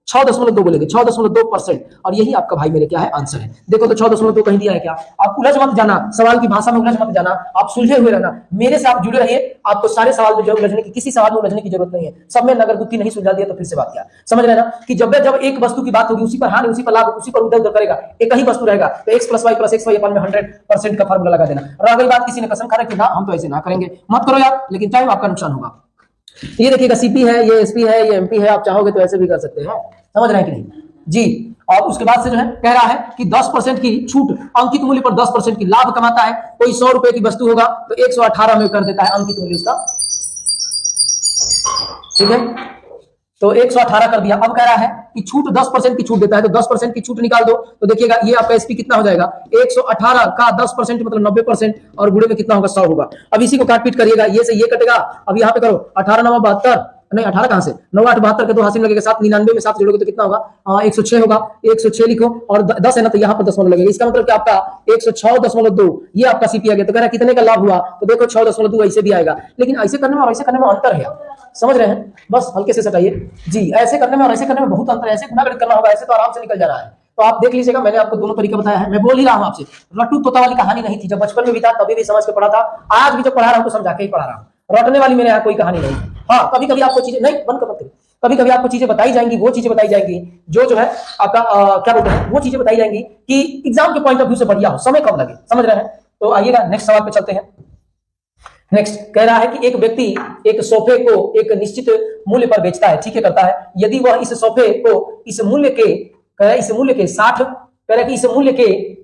6.2 बोलेंगे, 6.2%, और यही आपका भाई मेरे क्या है आंसर है। देखो तो 6.2 कहीं दिया है क्या? आप उलझ मत जाना, सवाल की भाषा में उलझ मत जाना, आप सुलझे हुए रहना, मेरे से आप जुड़े रहिए। आपको सारे सवाल में जरूर उलझने की, किसी सवाल में उलझने की जरूरत नहीं है। सब में नगर गुत्ती नहीं सुलझा दिया तो फिर से बात क्या समझ रहे ना, कि जब एक वस्तु की बात होगी उसी पर हानि, उसी पर लाभ, उसी पर उधर उधर करेगा, एक ही वस्तु रहेगा तो x प्लस वाई अपन में 100% का फार्मूला लगा देना। रह गई बात किसी ने कसम खा रखी ना, हम तो ऐसे ना करेंगे, मत करो यार, लेकिन टाइम आपका नुकसान होगा। ये देखिएगा सीपी है, ये एसपी है, ये एमपी है, आप चाहोगे तो ऐसे भी कर सकते हैं, समझ रहे हैं कि नहीं जी। और उसके बाद से जो है कह रहा है कि 10% की छूट, अंकित मूल्य पर 10% की लाभ कमाता है। कोई 100 रुपए की वस्तु होगा तो 118 में कर देता है अंकित मूल्य उसका, ठीक है, तो 118 कर दिया। अब कह रहा है कि छूट 10% की छूट देता है, तो 10% की छूट निकाल दो, तो देखिएगा ये आपका एसपी कितना हो जाएगा, 118 का 10% मतलब 90%, और गुणे में कितना होगा 100 होगा। अब इसी को काट पीट करिएगा, ये से ये कटेगा। अब यहाँ पे करो 18 9 72, नहीं 18 कहां से 9 8 72 के 2 हासिल लगेगा, 7 99 में 7 जोड़ोगे तो कितना होगा 106 होगा, 106 लिखो, और 10 है ना तो यहाँ पर दशमलव लगेगा, इसका मतलब कि आपका 106.2 ये आपका सीपी आ गया। तो कह रहा है कितने का लाभ हुआ, तो देखो 6.2 ऐसे भी आएगा, लेकिन ऐसे करने में और ऐसे करने में अंतर है, समझ रहे हैं, बस हल्के से सटाइए जी। ऐसे करने में और ऐसे करने में बहुत अंतर है, ऐसे गुना करना होगा, ऐसे तो आराम से निकल जा रहा है। तो आप देख लीजिएगा, मैंने आपको दोनों तरीका बताया है। मैं बोल ही रहा हूं आपसे, रट्टू तोता वाली कहानी नहीं थी, जब बचपन में भी था तभी भी समझ के पढ़ा था, आज भी जब पढ़ा रहा हूं तो समझा के ही पढ़ा रहा हूं, रटने वाली मेरे यहाँ कोई कहानी नहीं। हाँ, कभी कभी आपको चीजें नहीं बंद कर, कभी कभी आपको चीजें बताई जाएंगी, वो चीजें बताई जाएंगी जो है आपका क्या बोलते हैं, वो चीजें बताई जाएंगी कि एग्जाम के पॉइंट ऑफ व्यू से बढ़िया हो, समय कम लगे, समझ रहे हैं। तो आइएगा नेक्स्ट सवाल पे चलते हैं। नेक्स्ट कह रहा है कि एक व्यक्ति एक सोफे को एक निश्चित मूल्य पर बेचता है, ठीक है, करता है। यदि वह इस सोफे को इस मूल्य के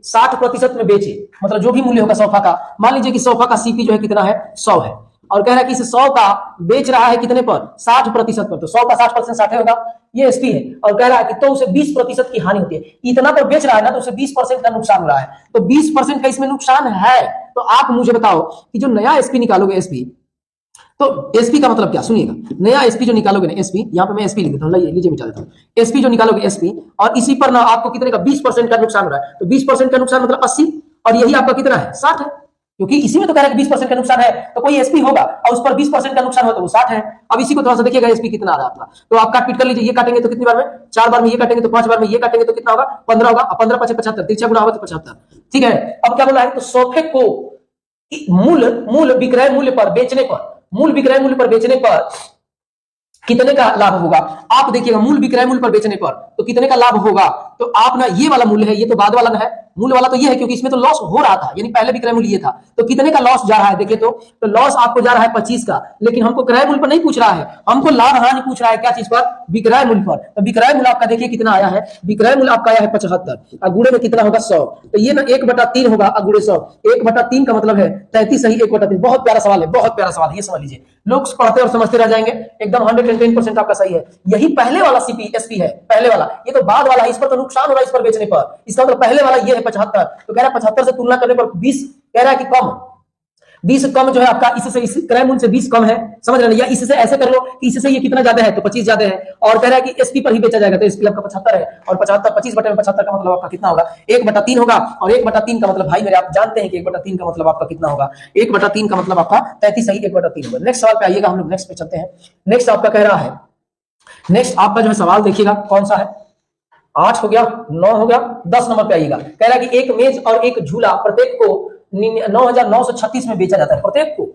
60% में बेचे, मतलब जो भी मूल्य होगा सोफा का, मान लीजिए कि सोफा का सीपी जो है कितना है 100 है, और कह रहा है कि इस 100 का बेच रहा है कितने पर 60% पर, तो 100 का 60% 60 होगा, ये एसपी है। और कह रहा है कि तो उसे 20% की हानि होती है, इतना तो बेच रहा है ना, तो उसे 20% का नुकसान हो रहा है, तो 20% का इसमें नुकसान है। तो आप मुझे बताओ कि जो नया एसपी निकालोगे, एसपी, तो एसपी का मतलब क्या, सुनिएगा, नया एसपी जो निकालोगे ना, एसपी, यहाँ पे मैं एसपी लिख देता हूँ, लीजिए मिटा देता हूँ, एसपी जो निकालोगे एसपी, और इसी पर ना आपको कितने का 20% का नुकसान हो रहा है, तो 20% का नुकसान मतलब 80, और यही आपका कितना है 60 है, क्योंकि इसी में तो कह रहा है कि 20% का नुकसान है, तो कोई एसपी होगा और उस पर 20% का नुकसान हो तो वो 60 है। अब इसी को थोड़ा सा देखिएगा एसपी कितना आ रहा है आपका, तो आप काट पीट कर लीजिए, ये काटेंगे तो कितनी बार में 4 बार में, ये काटेंगे तो 5 बार में, ये काटेंगे तो कितना होगा 15 होगा, 15 5 75, तिरछा गुना होगा तो 75, ठीक है। अब क्या बोला है, तो सोफे को मूल विक्रय मूल्य पर बेचने पर कितने का लाभ होगा। आप देखिएगा मूल विक्रय मूल्य पर बेचने पर तो कितने का लाभ होगा, तो आप ना ये वाला मूल्य है, ये तो बाद वाला ना है, मूल वाला तो ये है, क्योंकि इसमें तो लॉस हो रहा था, यानी पहले विक्रय मूल्य ये था, तो कितने का लॉस जा रहा है, देखिए तो लॉस आपको जा रहा है 25 का, लेकिन हमको क्रय मूल्य पर नहीं पूछ रहा है, हमको लाभ हानि पूछ रहा है, क्या चीज पर, विक्रय मूल्य पर। तो विक्रय मूल्य आपका देखिए कितना आया है, विक्रय मूल्य आपका आया है 75, और गुणे में कितना होगा 100, तो ये ना 1/3 होगा, गुणे 100, 1/3 का मतलब है 33, सही 1/3। बहुत प्यारा सवाल है, बहुत प्यारा सवाल है, ये समझ लीजिए, लोग पढ़ते और समझते रह जाएंगे, एकदम 110% आपका सही है। यही पहले वाला सीपी एसपी है, पहले वाला, ये तो बाद वाला है, इस पर तो नुकसान हो रहा है, इस पर बेचने पर, इसका मतलब पहले वाला ये है 75, तो कह रहा है 75 से तुलना करने पर 20, कह रहा है कि कम 20 कम जो है आपका, इससे इस क्रय मूल्य से 20 कम है, समझ रहे हैं, या इससे ऐसे कर लो कि इससे ये कितना ज्यादा है, तो 25 ज्यादा है, और कह रहा है कि एसपी पर ही बेचा जाएगा, तो एसपी आपका 75 है, और 75 25 बटे में 75 का मतलब आपका कितना होगा 1/3 होगा, और 1/3 का मतलब भाई मेरे आप जानते हैं कि 1/3 का मतलब आपका कितना होगा, 1/3 का मतलब आपका 33, सही 1/3 होगा। नेक्स्ट सवाल पे आइएगा, हम लोग नेक्स्ट पे चलते हैं। नेक्स्ट आपका कह रहा है, नेक्स्ट आपका जो है सवाल देखिएगा कौन सा है, 8 हो गया, 9 हो गया, 10 नंबर पे आइएगा। कह रहा है कि एक मेज और एक झूला प्रत्येक को 9,936 में बेचा जाता है, प्रत्येक को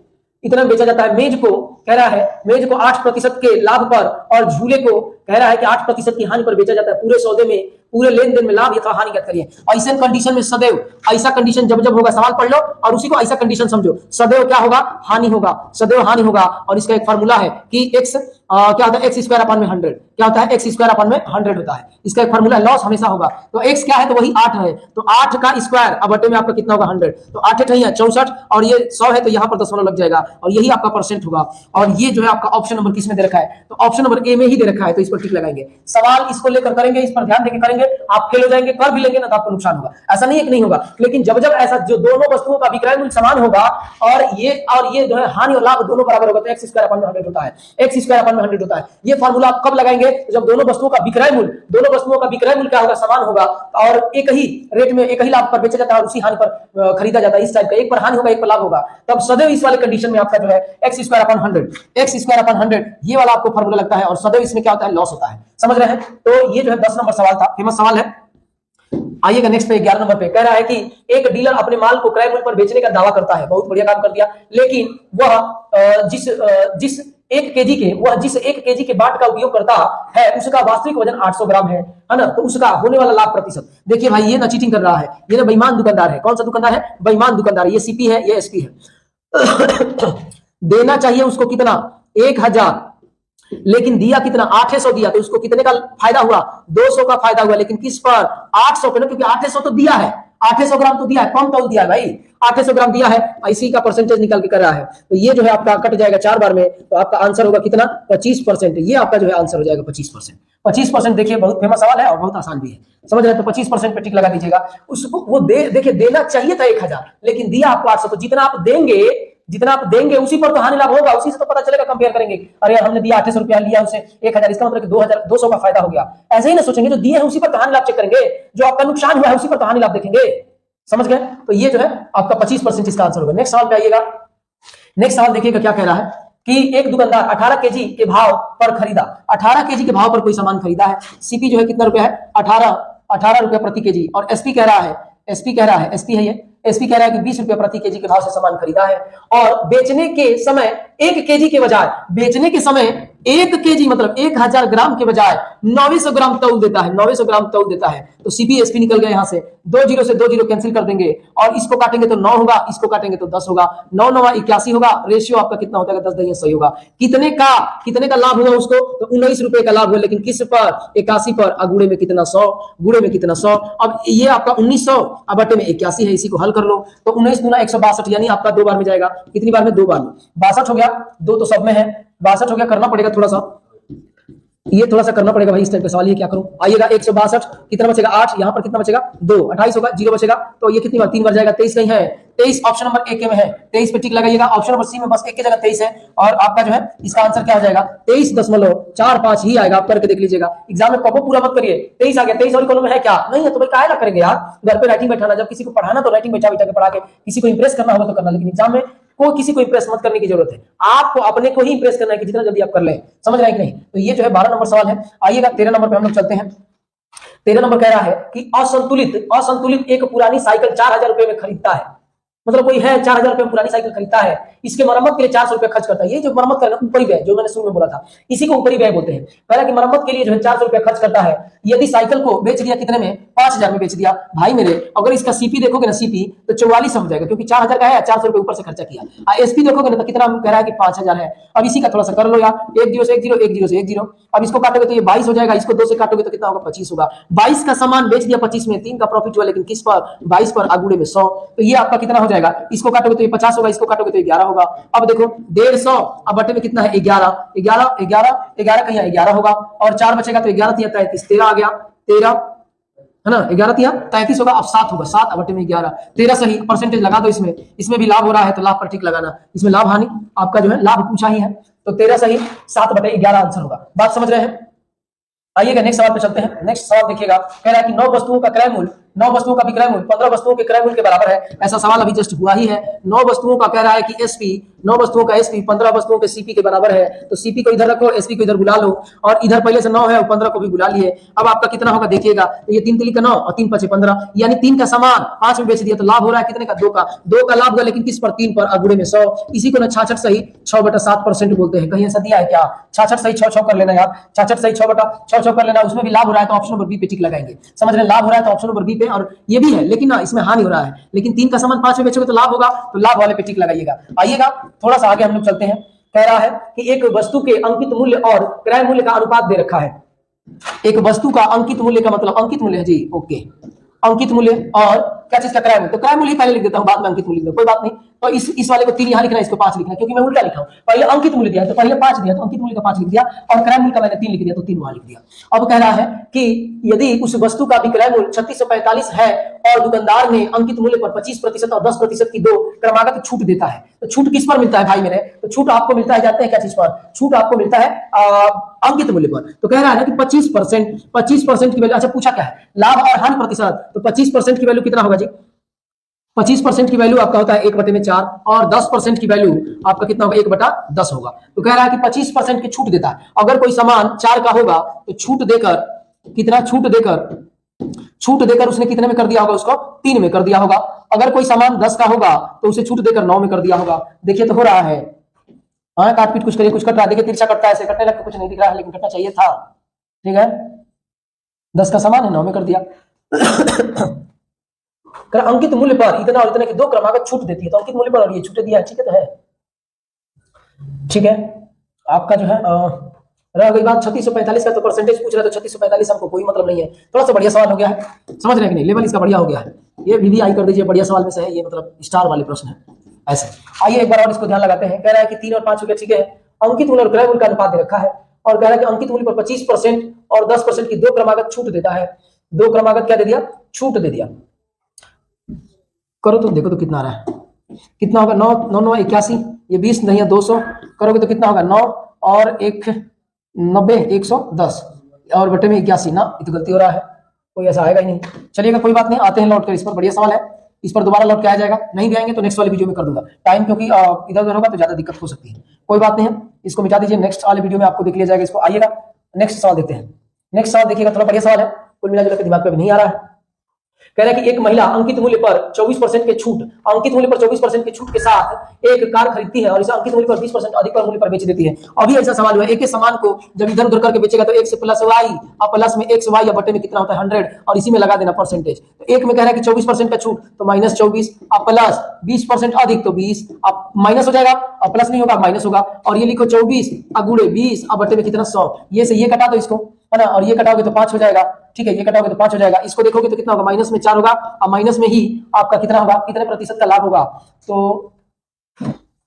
इतना बेचा जाता है। मेज को कह रहा है, मेज को 8% के लाभ पर और झूले को कह रहा है कि 8% की हानि पर बेचा जाता है। पूरे सौदे में पूरे लेन देन में लाभ या हानि ज्ञात करिए। ऐसे कंडीशन में सदैव, ऐसा कंडीशन जब जब होगा सवाल पढ़ लो और उसी को ऐसा कंडीशन समझो, सदैव क्या होगा, हानि होगा, सदैव हानि होगा। और इसका एक फार्मूला है कि x क्या होता है, एक्स स्क्वायर अपन में 100, क्या होता है, एक्स स्क्वायर अपन में 100 होता है। इसका एक फार्मूला, लॉस हमेशा होगा। तो x क्या है, तो वही 8 है, तो 8 का स्क्वायर अब बटे में आपका कितना होगा 100, तो 8 8 है 64 और ये 100 है तो यहाँ पर दशमलव लग जाएगा और यही आपका परसेंट होगा। और ये जो है आपका ऑप्शन नंबर किस में दे रखा है, तो ऑप्शन नंबर ए में ही दे रखा है, तो इस पर टिक लगाएंगे। सवाल इसको लेकर करेंगे, इस पर ध्यान देकर करेंगे, आप फेल हो जाएंगे, कर भी लेंगे ना तो आपको नुकसान होगा। ऐसा नहीं है कि नहीं होगा, लेकिन जब जब ऐसा जो दोनों वस्तुओं का विक्रय मूल्य समान होगा और ये जो है हानि और लाभ दोनों बराबर होगा तो एक्स स्क्वायर अपन में 100 होता है, एक्स स्क्वायर अपन में 100 होता है। ये फार्मूला आप कब लगाएंगे, जब दोनों वस्तुओं का विक्रय मूल्य क्या होगा, समान होगा और एक ही रेट में एक ही लाभ पर बेचा जाता है और उसी हानि पर खरीदा जाता है। इस टाइप का एक पर हानि होगा, एक पर लाभ होगा, तब सदैव इस वाले कंडीशन में आपका जो है एक्स स्क्वायर अपन 100 ये वाला आपको फार्मूला लगता है और सदैव इसमें क्या होता है, लॉस होता है। समझ रहे हैं? तो ये जो है 10 नंबर सवाल था, फेमस सवाल है। आइएगा नेक्स्ट पे 11 नंबर पे कह रहा है कि एक डीलर अपने माल को क्रय मूल्य पर बेचने का दावा करता है, बहुत बढ़िया काम कर दिया, लेकिन वह जिस 1 केजी के बाट का उपयोग करता है उसका वास्तविक वजन 800 ग्राम है ना, तो उसका होने वाला लाभ प्रतिशत। देखिए भाई, ये ना चीटिंग कर रहा है, ये ना बेईमान दुकानदार है। कौन सा दुकानदार है, बेईमान दुकानदार। ये सीपी है, ये एसपी है। देना चाहिए उसको कितना, 1000, लेकिन दिया कितना, 800 दिया, तो उसको कितने का फायदा हुआ, 200 का फायदा हुआ, लेकिन किस पर, 800 पे ना, क्योंकि 800 तो दिया है, 800 ग्राम तो दिया है, कम तौल दिया है भाई, 800 ग्राम दिया है, इसी का परसेंटेज निकाल के कर रहा है। तो ये जो है आपका कट जाएगा 4 बार में, तो आपका आंसर होगा कितना, 25%। ये आपका जो है आंसर हो जाएगा 25%। देखिए बहुत फेमस सवाल है और बहुत आसान भी है, समझ रहे हैं? तो 25% पे टिक लगा दीजिएगा। उसको वो देखिए देना चाहिए था 1000, लेकिन दिया आपको 800, तो जितना आप देंगे उसी पर तो हानि लाभ होगा, उसी से तो पता चलेगा, कंपेयर करेंगे। अरे यार हमने दिया 800 रुपया, लिया उसे 1000, इसका मतलब कि 200 का फायदा हो गया। ऐसे ही ना सोचेंगे, जो दिए हैं उसी पर तो हानि लाभ चेक करेंगे, जो आपका नुकसान हुआ है उसी पर तो हानि लाभ देखेंगे। समझ गए? तो ये जो है आपका 25% इसका आंसर होगा। नेक्स्ट सवाल पे आइएगा। नेक्स्ट सवाल देखिएगा क्या कह रहा है कि एक दुकानदार 18 केजी के भाव पर खरीदा, 18 केजी के भाव पर कोई सामान खरीदा है। सीपी जो है कितना रुपया है, 18 रुपया प्रति केजी। और एसपी कह रहा है, एसपी है ये, एसपी कह रहा है कि 20 रुपया प्रति केजी के भाव से सामान खरीदा है और बेचने के समय 1 केजी के बजाय, बेचने के समय 1 केजी मतलब 1000 ग्राम के बजाय 900 ग्राम तौल देता है, 900 ग्राम तौल देता है। तो सीपी एसपी निकल गए यहां से, 2 जीरो से 2 जीरो कैंसिल कर देंगे और इसको काटेंगे तो 9 होगा, इसको काटेंगे तो 10 होगा, 9 9 81 होगा, रेशियो आपका कितना होता है, 10 10 सही होगा। कितने का लाभ हुआ उसको, तो 19 रुपए का लाभ हुआ, लेकिन किस पर, 81 पर। गुड़े में कितना 100, गुड़े में कितना 100। अब ये आपका 1900 अब बटे में 81 है, इसी को हल कर लो, तो 19 दूना 162, यानी आपका 2 बार में जाएगा। कितनी बार में, 2 बार में। 62 हो गया, 2 तो सब में है, 62 हो गया। करना पड़ेगा थोड़ा सा, ये थोड़ा सा करना पड़ेगा भाई, इस टाइप का सवाल। ये क्या करूं, आइएगा 162, कितना बचेगा 8, यहां पर कितना बचेगा 2, 28 होगा, 0 बचेगा, तो ये कितनी बार, 3 बार जाएगा। 23 कहीं है, 23 ऑप्शन नंबर 1 में है, 23 पे टिक लगाइएगा। ऑप्शन नंबर सी में बस 1 की जगह 23 है और आपका जो है इसका आंसर क्या हो जाएगा, 23.45 ही आएगा। आप करके देख लीजिएगा, एग्जाम में कॉपो पूरा मत करिए। 23 आ गया, 23 और कॉलम में है क्या, नहीं है तो भाई काहे ना करेंगे यार, घर पे राइटिंग बैठाना, जब किसी को पढ़ाना तो राइटिंग बैठा के पढ़ा के, किसी को इंप्रेस करना होगा तो करना, लेकिन एग्जाम में कोई किसी को इंप्रेस मत करने की जरूरत है, आपको अपने को ही इंप्रेस करना है कि जितना जल्दी आप कर लें। समझ रहे हैं कि नहीं? तो ये जो है 12 नंबर सवाल है। आइएगा 13 नंबर पे हम लोग चलते हैं। 13 नंबर कह रहा है कि असंतुलित एक पुरानी साइकिल 4000 रुपए में खरीदता है। मतलब कोई है 4000 रुपए में पुरानी साइकिल खरीदता है, इसके मरम्मत के लिए 400 रुपए खर्च करता है। ये जो मरम्मत करना ऊपरी व्यय, जो मैंने शुरू में बोला था, इसी को ऊपरी व्यय बोलते हैं। पहला कि मरम्मत के लिए जो है 400 रुपए खर्च करता है। यदि साइकिल को बेच दिया कितने में, 5000 में बेच दिया। भाई मेरे, अगर इसका सीपी देखोगे ना, सीपी तो 44 हो जाएगा, क्योंकि 4000 का है, 400 रुपए ऊपर से खर्चा किया। एसपी देखोगे ना तो कितना कह रहा है कि 5000 है। अब इसी का थोड़ा सा कर लो यार, 1 0 से 1 0, 1 0 से 1 0। अब इसको काटोगे तो ये 22 हो जाएगा, इसको 2 से काटोगे तो कितना होगा, 25 होगा। 22 का सामान बेच दिया 25 में, 3 का प्रॉफिट हुआ, लेकिन किस पर, 22 पर, आगुड़े में 100। तो ये आपका कितना हो जाएगा, इसको काटोगे तो ये 50 होगा, इसको काटोगे तो 11 होगा। अब देखो 150, अब बटे में कितना है, 11 कहीं 11 होगा और 4 बचेगा तो 11 तिया 33, 13 आ गया, 13 है ना, 11 तिया 33 होगा। अब 7 होगा, 7 बटे में 11, 13 सही। परसेंटेज लगा दो इसमें, इसमें भी लाभ हो रहा है तो लाभ पर टिक लगाना, इसमें लाभ हानि आपका जो है लाभ पूछा ही है, तो 13 सही, 7 बटे 11 आंसर होगा। बात समझ रहे हैं? आइएगा नेक्स्ट सवाल पे चलते हैं। नेक्स्ट सवाल देखिएगा, कह रहा है कि 9 वस्तुओं का क्रय मूल्य 9 वस्तुओं का विक्रय मूल्य 15 वस्तुओं के क्रय मूल्य के बराबर है, ऐसा सवाल अभी जस्ट हुआ ही है। 9 वस्तुओं का कह रहा है कि एसपी, 9 वस्तुओं का एसपी 15 वस्तुओं के सीपी के बराबर है, तो सीपी को इधर रखो, एसपी को इधर बुला लो, और इधर पहले से 9 है और 15 को भी बुला लिए। अब आपका कितना होगा देखिएगा, तो ये 3 तिली का 9 और 3 5 15, यानी 3 का सामान 5 में बेच दिया, तो लाभ हो रहा है कितने का, 2 का। 2 का लाभ हुआ, लेकिन किस पर, 3 पर, अगुड़े में 100। इसी को ना 66 सही 6/7% बोलते हैं। कहीं ऐसा दिया है क्या? 66 सही 6 कर लेना यार, 66 सही 6/6 कर लेना, उसमें भी लाभ हो रहा है तो ऑप्शन नंबर बी पे टिक लगाएंगे। समझ रहे, लाभ हो रहा है तो ऑप्शन नंबर बी पे, और ये भी है लेकिन ना इसमें हानि हो रहा है, लेकिन 3 का सामान 5 में बेचोगे तो लाभ होगा, तो लाभ वाले पे टिक लगाइएगा। आइएगा थोड़ा सा आगे हम लोग चलते हैं। कह रहा है कि एक वस्तु के अंकित मूल्य और क्रय मूल्य का अनुपात दे रखा है। एक वस्तु का अंकित मूल्य का मतलब अंकित मूल्य है जी, ओके, अंकित मूल्य और क्या चीज का, क्रय मूल्य। तो क्रय मूल्य पहले लिख देता हूं, बाद में अंकित मूल्य लिख दो, कोई बात नहीं। तो इस वाले को 3 यहां लिखना है, इसको 5 लिखना है, क्योंकि मैं उल्टा लिखा हूं। पहले अंकित मूल्य दिया तो पहले 5 दिया, तो अंकित मूल्य का 5 लिख दिया, और क्रय मूल्य का मैंने 3 लिख दिया, तो 3 वहां लिख दिया। अब कह रहा है कि यदि उस वस्तु का विक्रय मूल्य 3645 है और दुकानदार ने अंकित मूल्य पर 25% और 10% की 2 क्रमागत छूट देता है, तो छूट किस पर मिलता है भाई मेरे? तो छूट आपको मिलता है, जानते हैं क्या चीज पर? छूट आपको मिलता है अंकित मूल्य पर। तो कह रहा है ना कि 25% की वैल्यू, अच्छा पूछा क्या है, लाभ और हानि प्रतिशत, तो 25% की वैल्यू कितना होगा जी? 25% की वैल्यू आपका होता है 1/4, और 10% की वैल्यू आपका कितना होगा, 1/10 होगा। तो कह रहा है कि 25% की छूट देता है। अगर कोई सामान 4 का होगा तो छूट देकर कितना, छूट देकर उसने कितने में कर दिया होगा, उसको 3 में कर दिया होगा। अगर कोई सामान 10 का होगा तो उसे छूट देकर 9 में कर दिया होगा। देखिए तो हो रहा है, हाँ काट पीट कुछ करिए, कुछ कट रहा है, देखिए तिरछा कटता है, ऐसे कटने लगता कुछ नहीं दिख रहा है, लेकिन कटना चाहिए था। ठीक है, 10 का सामान है, 9 में कर दिया। अंकित मूल्य पर इतना और इतने की 2 क्रमागत छूट देती है, तो अंकित मूल्य पर और ये छूट दिया है, ठीक है, तो है ठीक है। आपका जो है रह गई बात 3645 का, तो परसेंटेज पूछ रहा है, तो 3645 हमको कोई मतलब नहीं है। थोड़ा सा बढ़िया सवाल हो गया है, समझ रहे हैं कि नहीं, लेवल इसका बढ़िया हो गया है। ये VVI कर दीजिए, बढ़िया सवाल में से है ये, मतलब स्टार वाले प्रश्न है ऐसे। आइए एक बार और इसको ध्यान लगाते हैं। कह रहा है कि 3 और 5 हो गया, ठीक है। अंकित मूल्य और क्रय मूल्य का अनुपात दे रखा है, और कह रहा है कि अंकित मूल्य पर 25% और 10% की 2 क्रमागत छूट देता है। 2 क्रमागत क्या दे दिया, छूट दे दिया। करो तो देखो तो कितना आ रहा है, कितना होगा, 9 9 9 81, ये 20 नहीं है 200, करोगे तो कितना होगा, 9 और 1 90 110, और बटे में 81 ना, ये तो गलती हो रहा है, कोई ऐसा आएगा ही नहीं। चलिएगा कोई बात नहीं, आते हैं लौट कर इस पर, बढ़िया सवाल है, इस पर दोबारा लौट के आ जाएगा। नहीं भी आएंगे तो नेक्स्ट वाले वीडियो में कर दूंगा, टाइम क्योंकि इधर उधर होगा तो ज्यादा दिक्कत हो सकती है। कोई बात नहीं है, इसको मिटा दीजिए, नेक्स्ट वाले वीडियो में आपको देख लिया जाएगा इसको। आइएगा नेक्स्ट सवाल देते हैं। नेक्स्ट सवाल देखिएगा, थोड़ा बढ़िया सवाल है, कुल मिला जुला के दिमाग पे भी नहीं आ रहा है। कह रहा है कि एक महिला अंकित मूल्य पर 24% के छूट, अंकित मूल्य पर 24% की छूट के साथ एक कार खरीदती है और इसे अंकित मूल्य पर 20% अधिक मूल्य पर बेच देती है। अभी ऐसा सवाल हुआ, एक ही सामान को जब इधर उधर करके बेचेगा तो 1 से प्लस वाई और प्लस में x y या बटे में कितना होता है 100, और इसी में लगा देना परसेंटेज। तो एक में कह रहा है कि 24% का छूट, तो -24 और प्लस 20% अधिक, तो 20, अब माइनस हो जाएगा और प्लस नहीं होगा, माइनस होगा, और ये लिखो 24 गुणे 20 और बटे में कितना 100, ये से ये कटा दो इसको, है ना, और ये कटाओगे तो 5 हो जाएगा। ठीक है, ये कटाओगे तो 5 हो जाएगा। इसको देखोगे तो कितना होगा, माइनस में 4 होगा, और माइनस में ही आपका कितना होगा, कितने प्रतिशत का लाभ होगा। तो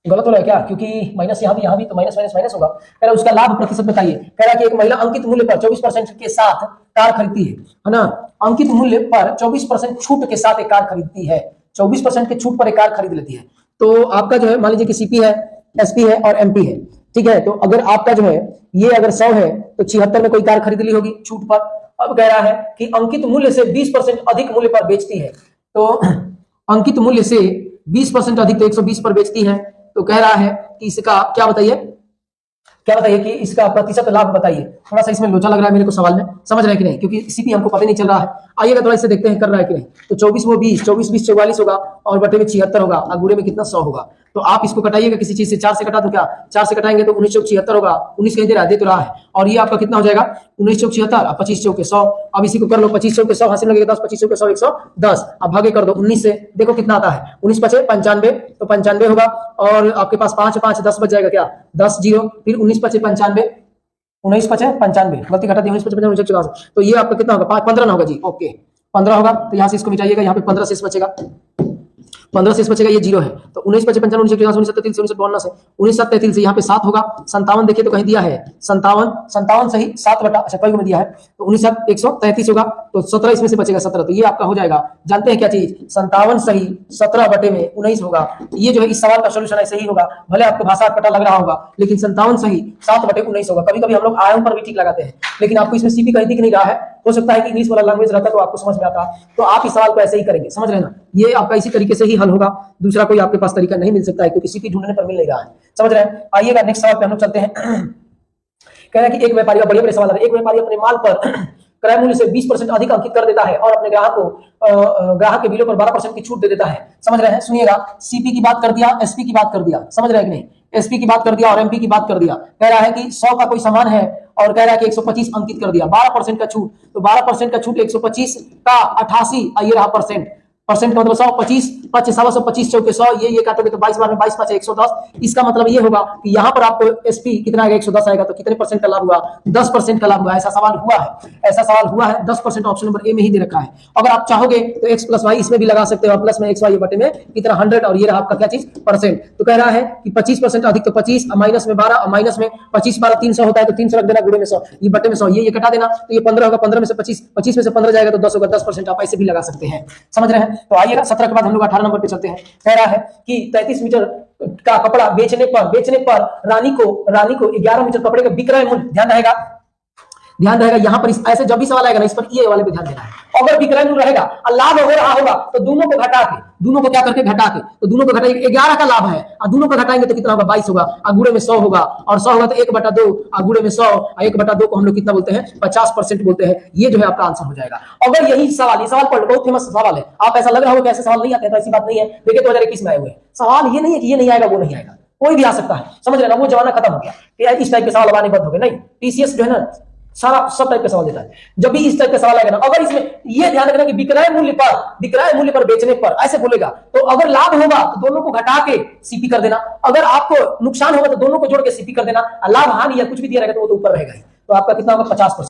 गलत हो रहा है क्या, क्योंकि माइनस यहाँ भी तो माइनस माइनस माइनस होगा। कह रहा है उसका लाभ प्रतिशत बताइए। कह रहा है कि एक महिला अंकित मूल्य पर 24% के साथ कार खरीदती है ना, अंकित मूल्य पर 24% छूट के साथ एक कार खरीदती है, 24% के छूट पर एक कार खरीद लेती है। तो आपका जो है मान लीजिए कि सीपी है, एसपी है और एमपी है, ठीक है। तो अगर आपका जो है ये अगर 100 है तो 76 में कोई कार खरीद ली होगी छूट पर। अब कह रहा है कि अंकित मूल्य से 20% अधिक मूल्य पर बेचती है, तो अंकित मूल्य से 20% अधिक, तो 120 पर बेचती है। तो कह रहा है कि इसका क्या बताइए, कि इसका प्रतिशत लाभ बताइए। थोड़ा सा इसमें लोचा लग रहा है मेरे को सवाल में, समझ रहे हैं कि नहीं, क्योंकि सीपी हमको पता नहीं चल रहा है। आइएगा थोड़ा इससे देखते हैं कर रहा है कि नहीं। तो 24 वो 20, 24 20 44 होगा, और बटे में 76 होगा, और गुणे में कितना 100 होगा। तो आप इसको कटाइएगा किसी चीज से, 4 से कटा दो क्या, 4 से कटाएंगे तो 19 चौक 76 होगा, 19 कहीं दे रहा है, दे तो रहा है, और ये आपका कितना हो जाएगा 19 चौक 76 और 25 चौक 100। अब इसी को कर लो, 25 चौक 100 हासिल लगेगा 10, 25 चौक 100 110, अब भागे कर दो 19 से, देखो कितना आता है, 19 5 95, तो 95 होगा, और आपके पास 5 5 10 बच जाएगा क्या, 10 0, फिर 19 5 95, 19 5 95, गलती घटा दी, 19 5 95, तो ये आपका कितना होगा 15 ना होगा जी, ओके 15 होगा। तो यहाँ से इसको मिटाइएगा, यहाँ पे 15 शेष बचेगा, 15 शेष बचेगा, ये 0 है। तो 19 5 95 19 19 33 19 52 से 19 7 33 से यहाँ पे 7 होगा, 57 देखिए तो कहीं दिया है 57 सही 7 बटा, अच्छा कई में दिया है, तो 19 7 133 होगा, तो 17 इसमें से बचेगा 17, तो ये आपका हो जाएगा, जानते हैं क्या चीज, 57 सही 17 बटे में 19 होगा। ये जो है इस सवाल का सोल्यूशन ऐसे ही होगा, भले आपको भाषा पता लग रहा होगा, लेकिन 57 सही 7 बटे 19 होगा। कभी कभी हम लोग आयम पर भी ठीक लगाते हैं, लेकिन आपको इसमें सीपी कहीं दिख नहीं रहा है, हो सकता है कि इंग्लिश वाला लैंग्वेज रहता तो आपको समझ में आता, तो आप इस सवाल को ऐसे ही करेंगे, समझ रहे हैं ना। ये आपका इसी तरीके से ही हल होगा, दूसरा कोई आपके पास तरीका नहीं मिल सकता है, क्योंकि सीपी ढूंढने पर मिल नहीं रहा है, समझ रहे हैं। आइएगा नेक्स्ट सवाल पे हम लोग चलते हैं। कह रहा है कि एक व्यापारी, बड़े बड़े सवाल है, एक व्यापारी अपने माल पर क्रय मूल्य से 20% अधिक अंकित कर देता है और अपने ग्राहक के बिलों पर 12% की छूट दे देता है, समझ रहे हैं। सुनिएगा, सीपी की बात कर दिया, एसपी की बात कर दिया, समझ रहे हैं कि नहीं, एसपी की बात कर दिया और एमपी की बात कर दिया। कह रहा है कि 100 का कोई सामान है और कह रहा है कि 125 अंकित कर दिया, 12% का छूट, तो 12% का छूट 125 का 88, ये रहा परसेंट का मतलब 125, 125 चौके 100, ये काटोगे तो 22 बार में 22 5 110। इसका मतलब ये होगा कि यहाँ पर आपको एसपी कितना आएगा, 110 आएगा, तो कितने परसेंट का लाभ हुआ, 10% का लाभ हुआ। ऐसा सवाल हुआ है, 10% ऑप्शन नंबर ए में ही दे रखा है। अगर आप चाहोगे तो x प्लस वाई इसमें भी लगा सकते हो, प्लस में एक्स वाई बटे में कितना 100, और ये रहा आपका क्या चीज, परसेंट। तो कह रहा है कि 25% अधिक तो 25, माइनस में 12, माइनस में 25 12 300 होता है, तो 300 रख देना, गुणे में 100, ये बटे में 100, ये कटा देना, तो ये 15 होगा, 15 में से 25, 25 में से 15 जाएगा तो 10 होगा, 10% आप ऐसे भी लगा सकते हैं, समझ रहे हैं। तो आइएगा 17 के बाद हम लोग 18 नंबर पे चलते हैं। कह रहा है कि 33 मीटर का कपड़ा बेचने पर रानी को 11 मीटर कपड़े का विक्रय मूल्य, ध्यान रहेगा यहां पर, ऐसे जब भी सवाल आएगा ना, इस पर ये वाले पे ध्यान देना है। अगर विक्रय मूल्य रहेगा और लाभ हो रहा होगा तो दोनों को घटा के, दोनों को क्या करके घटा के, तो दोनों को घटाएंगे, 11 का लाभ है और दोनों को घटाएंगे तो कितना होगा, 22 होगा, और गुणे में 100 होगा, और 100 होगा तो 1/2, और गुणे में 100, और 1/2 को हम लोग कितना बोलते हैं, 50% बोलते हैं। ये जो है आपका आंसर हो जाएगा। अगर यही सवाल, ये सवाल पढ़, बहुत फेमस सवाल है, आप ऐसा लग रहा होगा कि ऐसे सवाल नहीं आते हैं, तो ऐसी बात नहीं है। देखिए 2021 में आए हुए सवाल, ये नहीं है कि ये नहीं आएगा वो नहीं आएगा, कोई भी आ सकता है, समझ रहे ना। वो जमाना खत्म हो गया कि इस टाइप के सवाल आने बंद हो गए, नहीं, टीसीएस जो है ना सारा सब टाइप के सवाल देता है। जब भी इस टाइप का सवाल आएगा ना, अगर इसमें ये ध्यान रखना कि विक्रय मूल्य पर बेचने पर ऐसे बोलेगा, तो अगर लाभ होगा तो दोनों को घटा के सीपी कर देना, अगर आपको नुकसान होगा तो दोनों को जोड़ के सीपी कर देना, लाभ हानि या कुछ भी दिया रहेगा तो वो तो ऊपर रहेगा ही। तो आपका कितना होगा, 50%।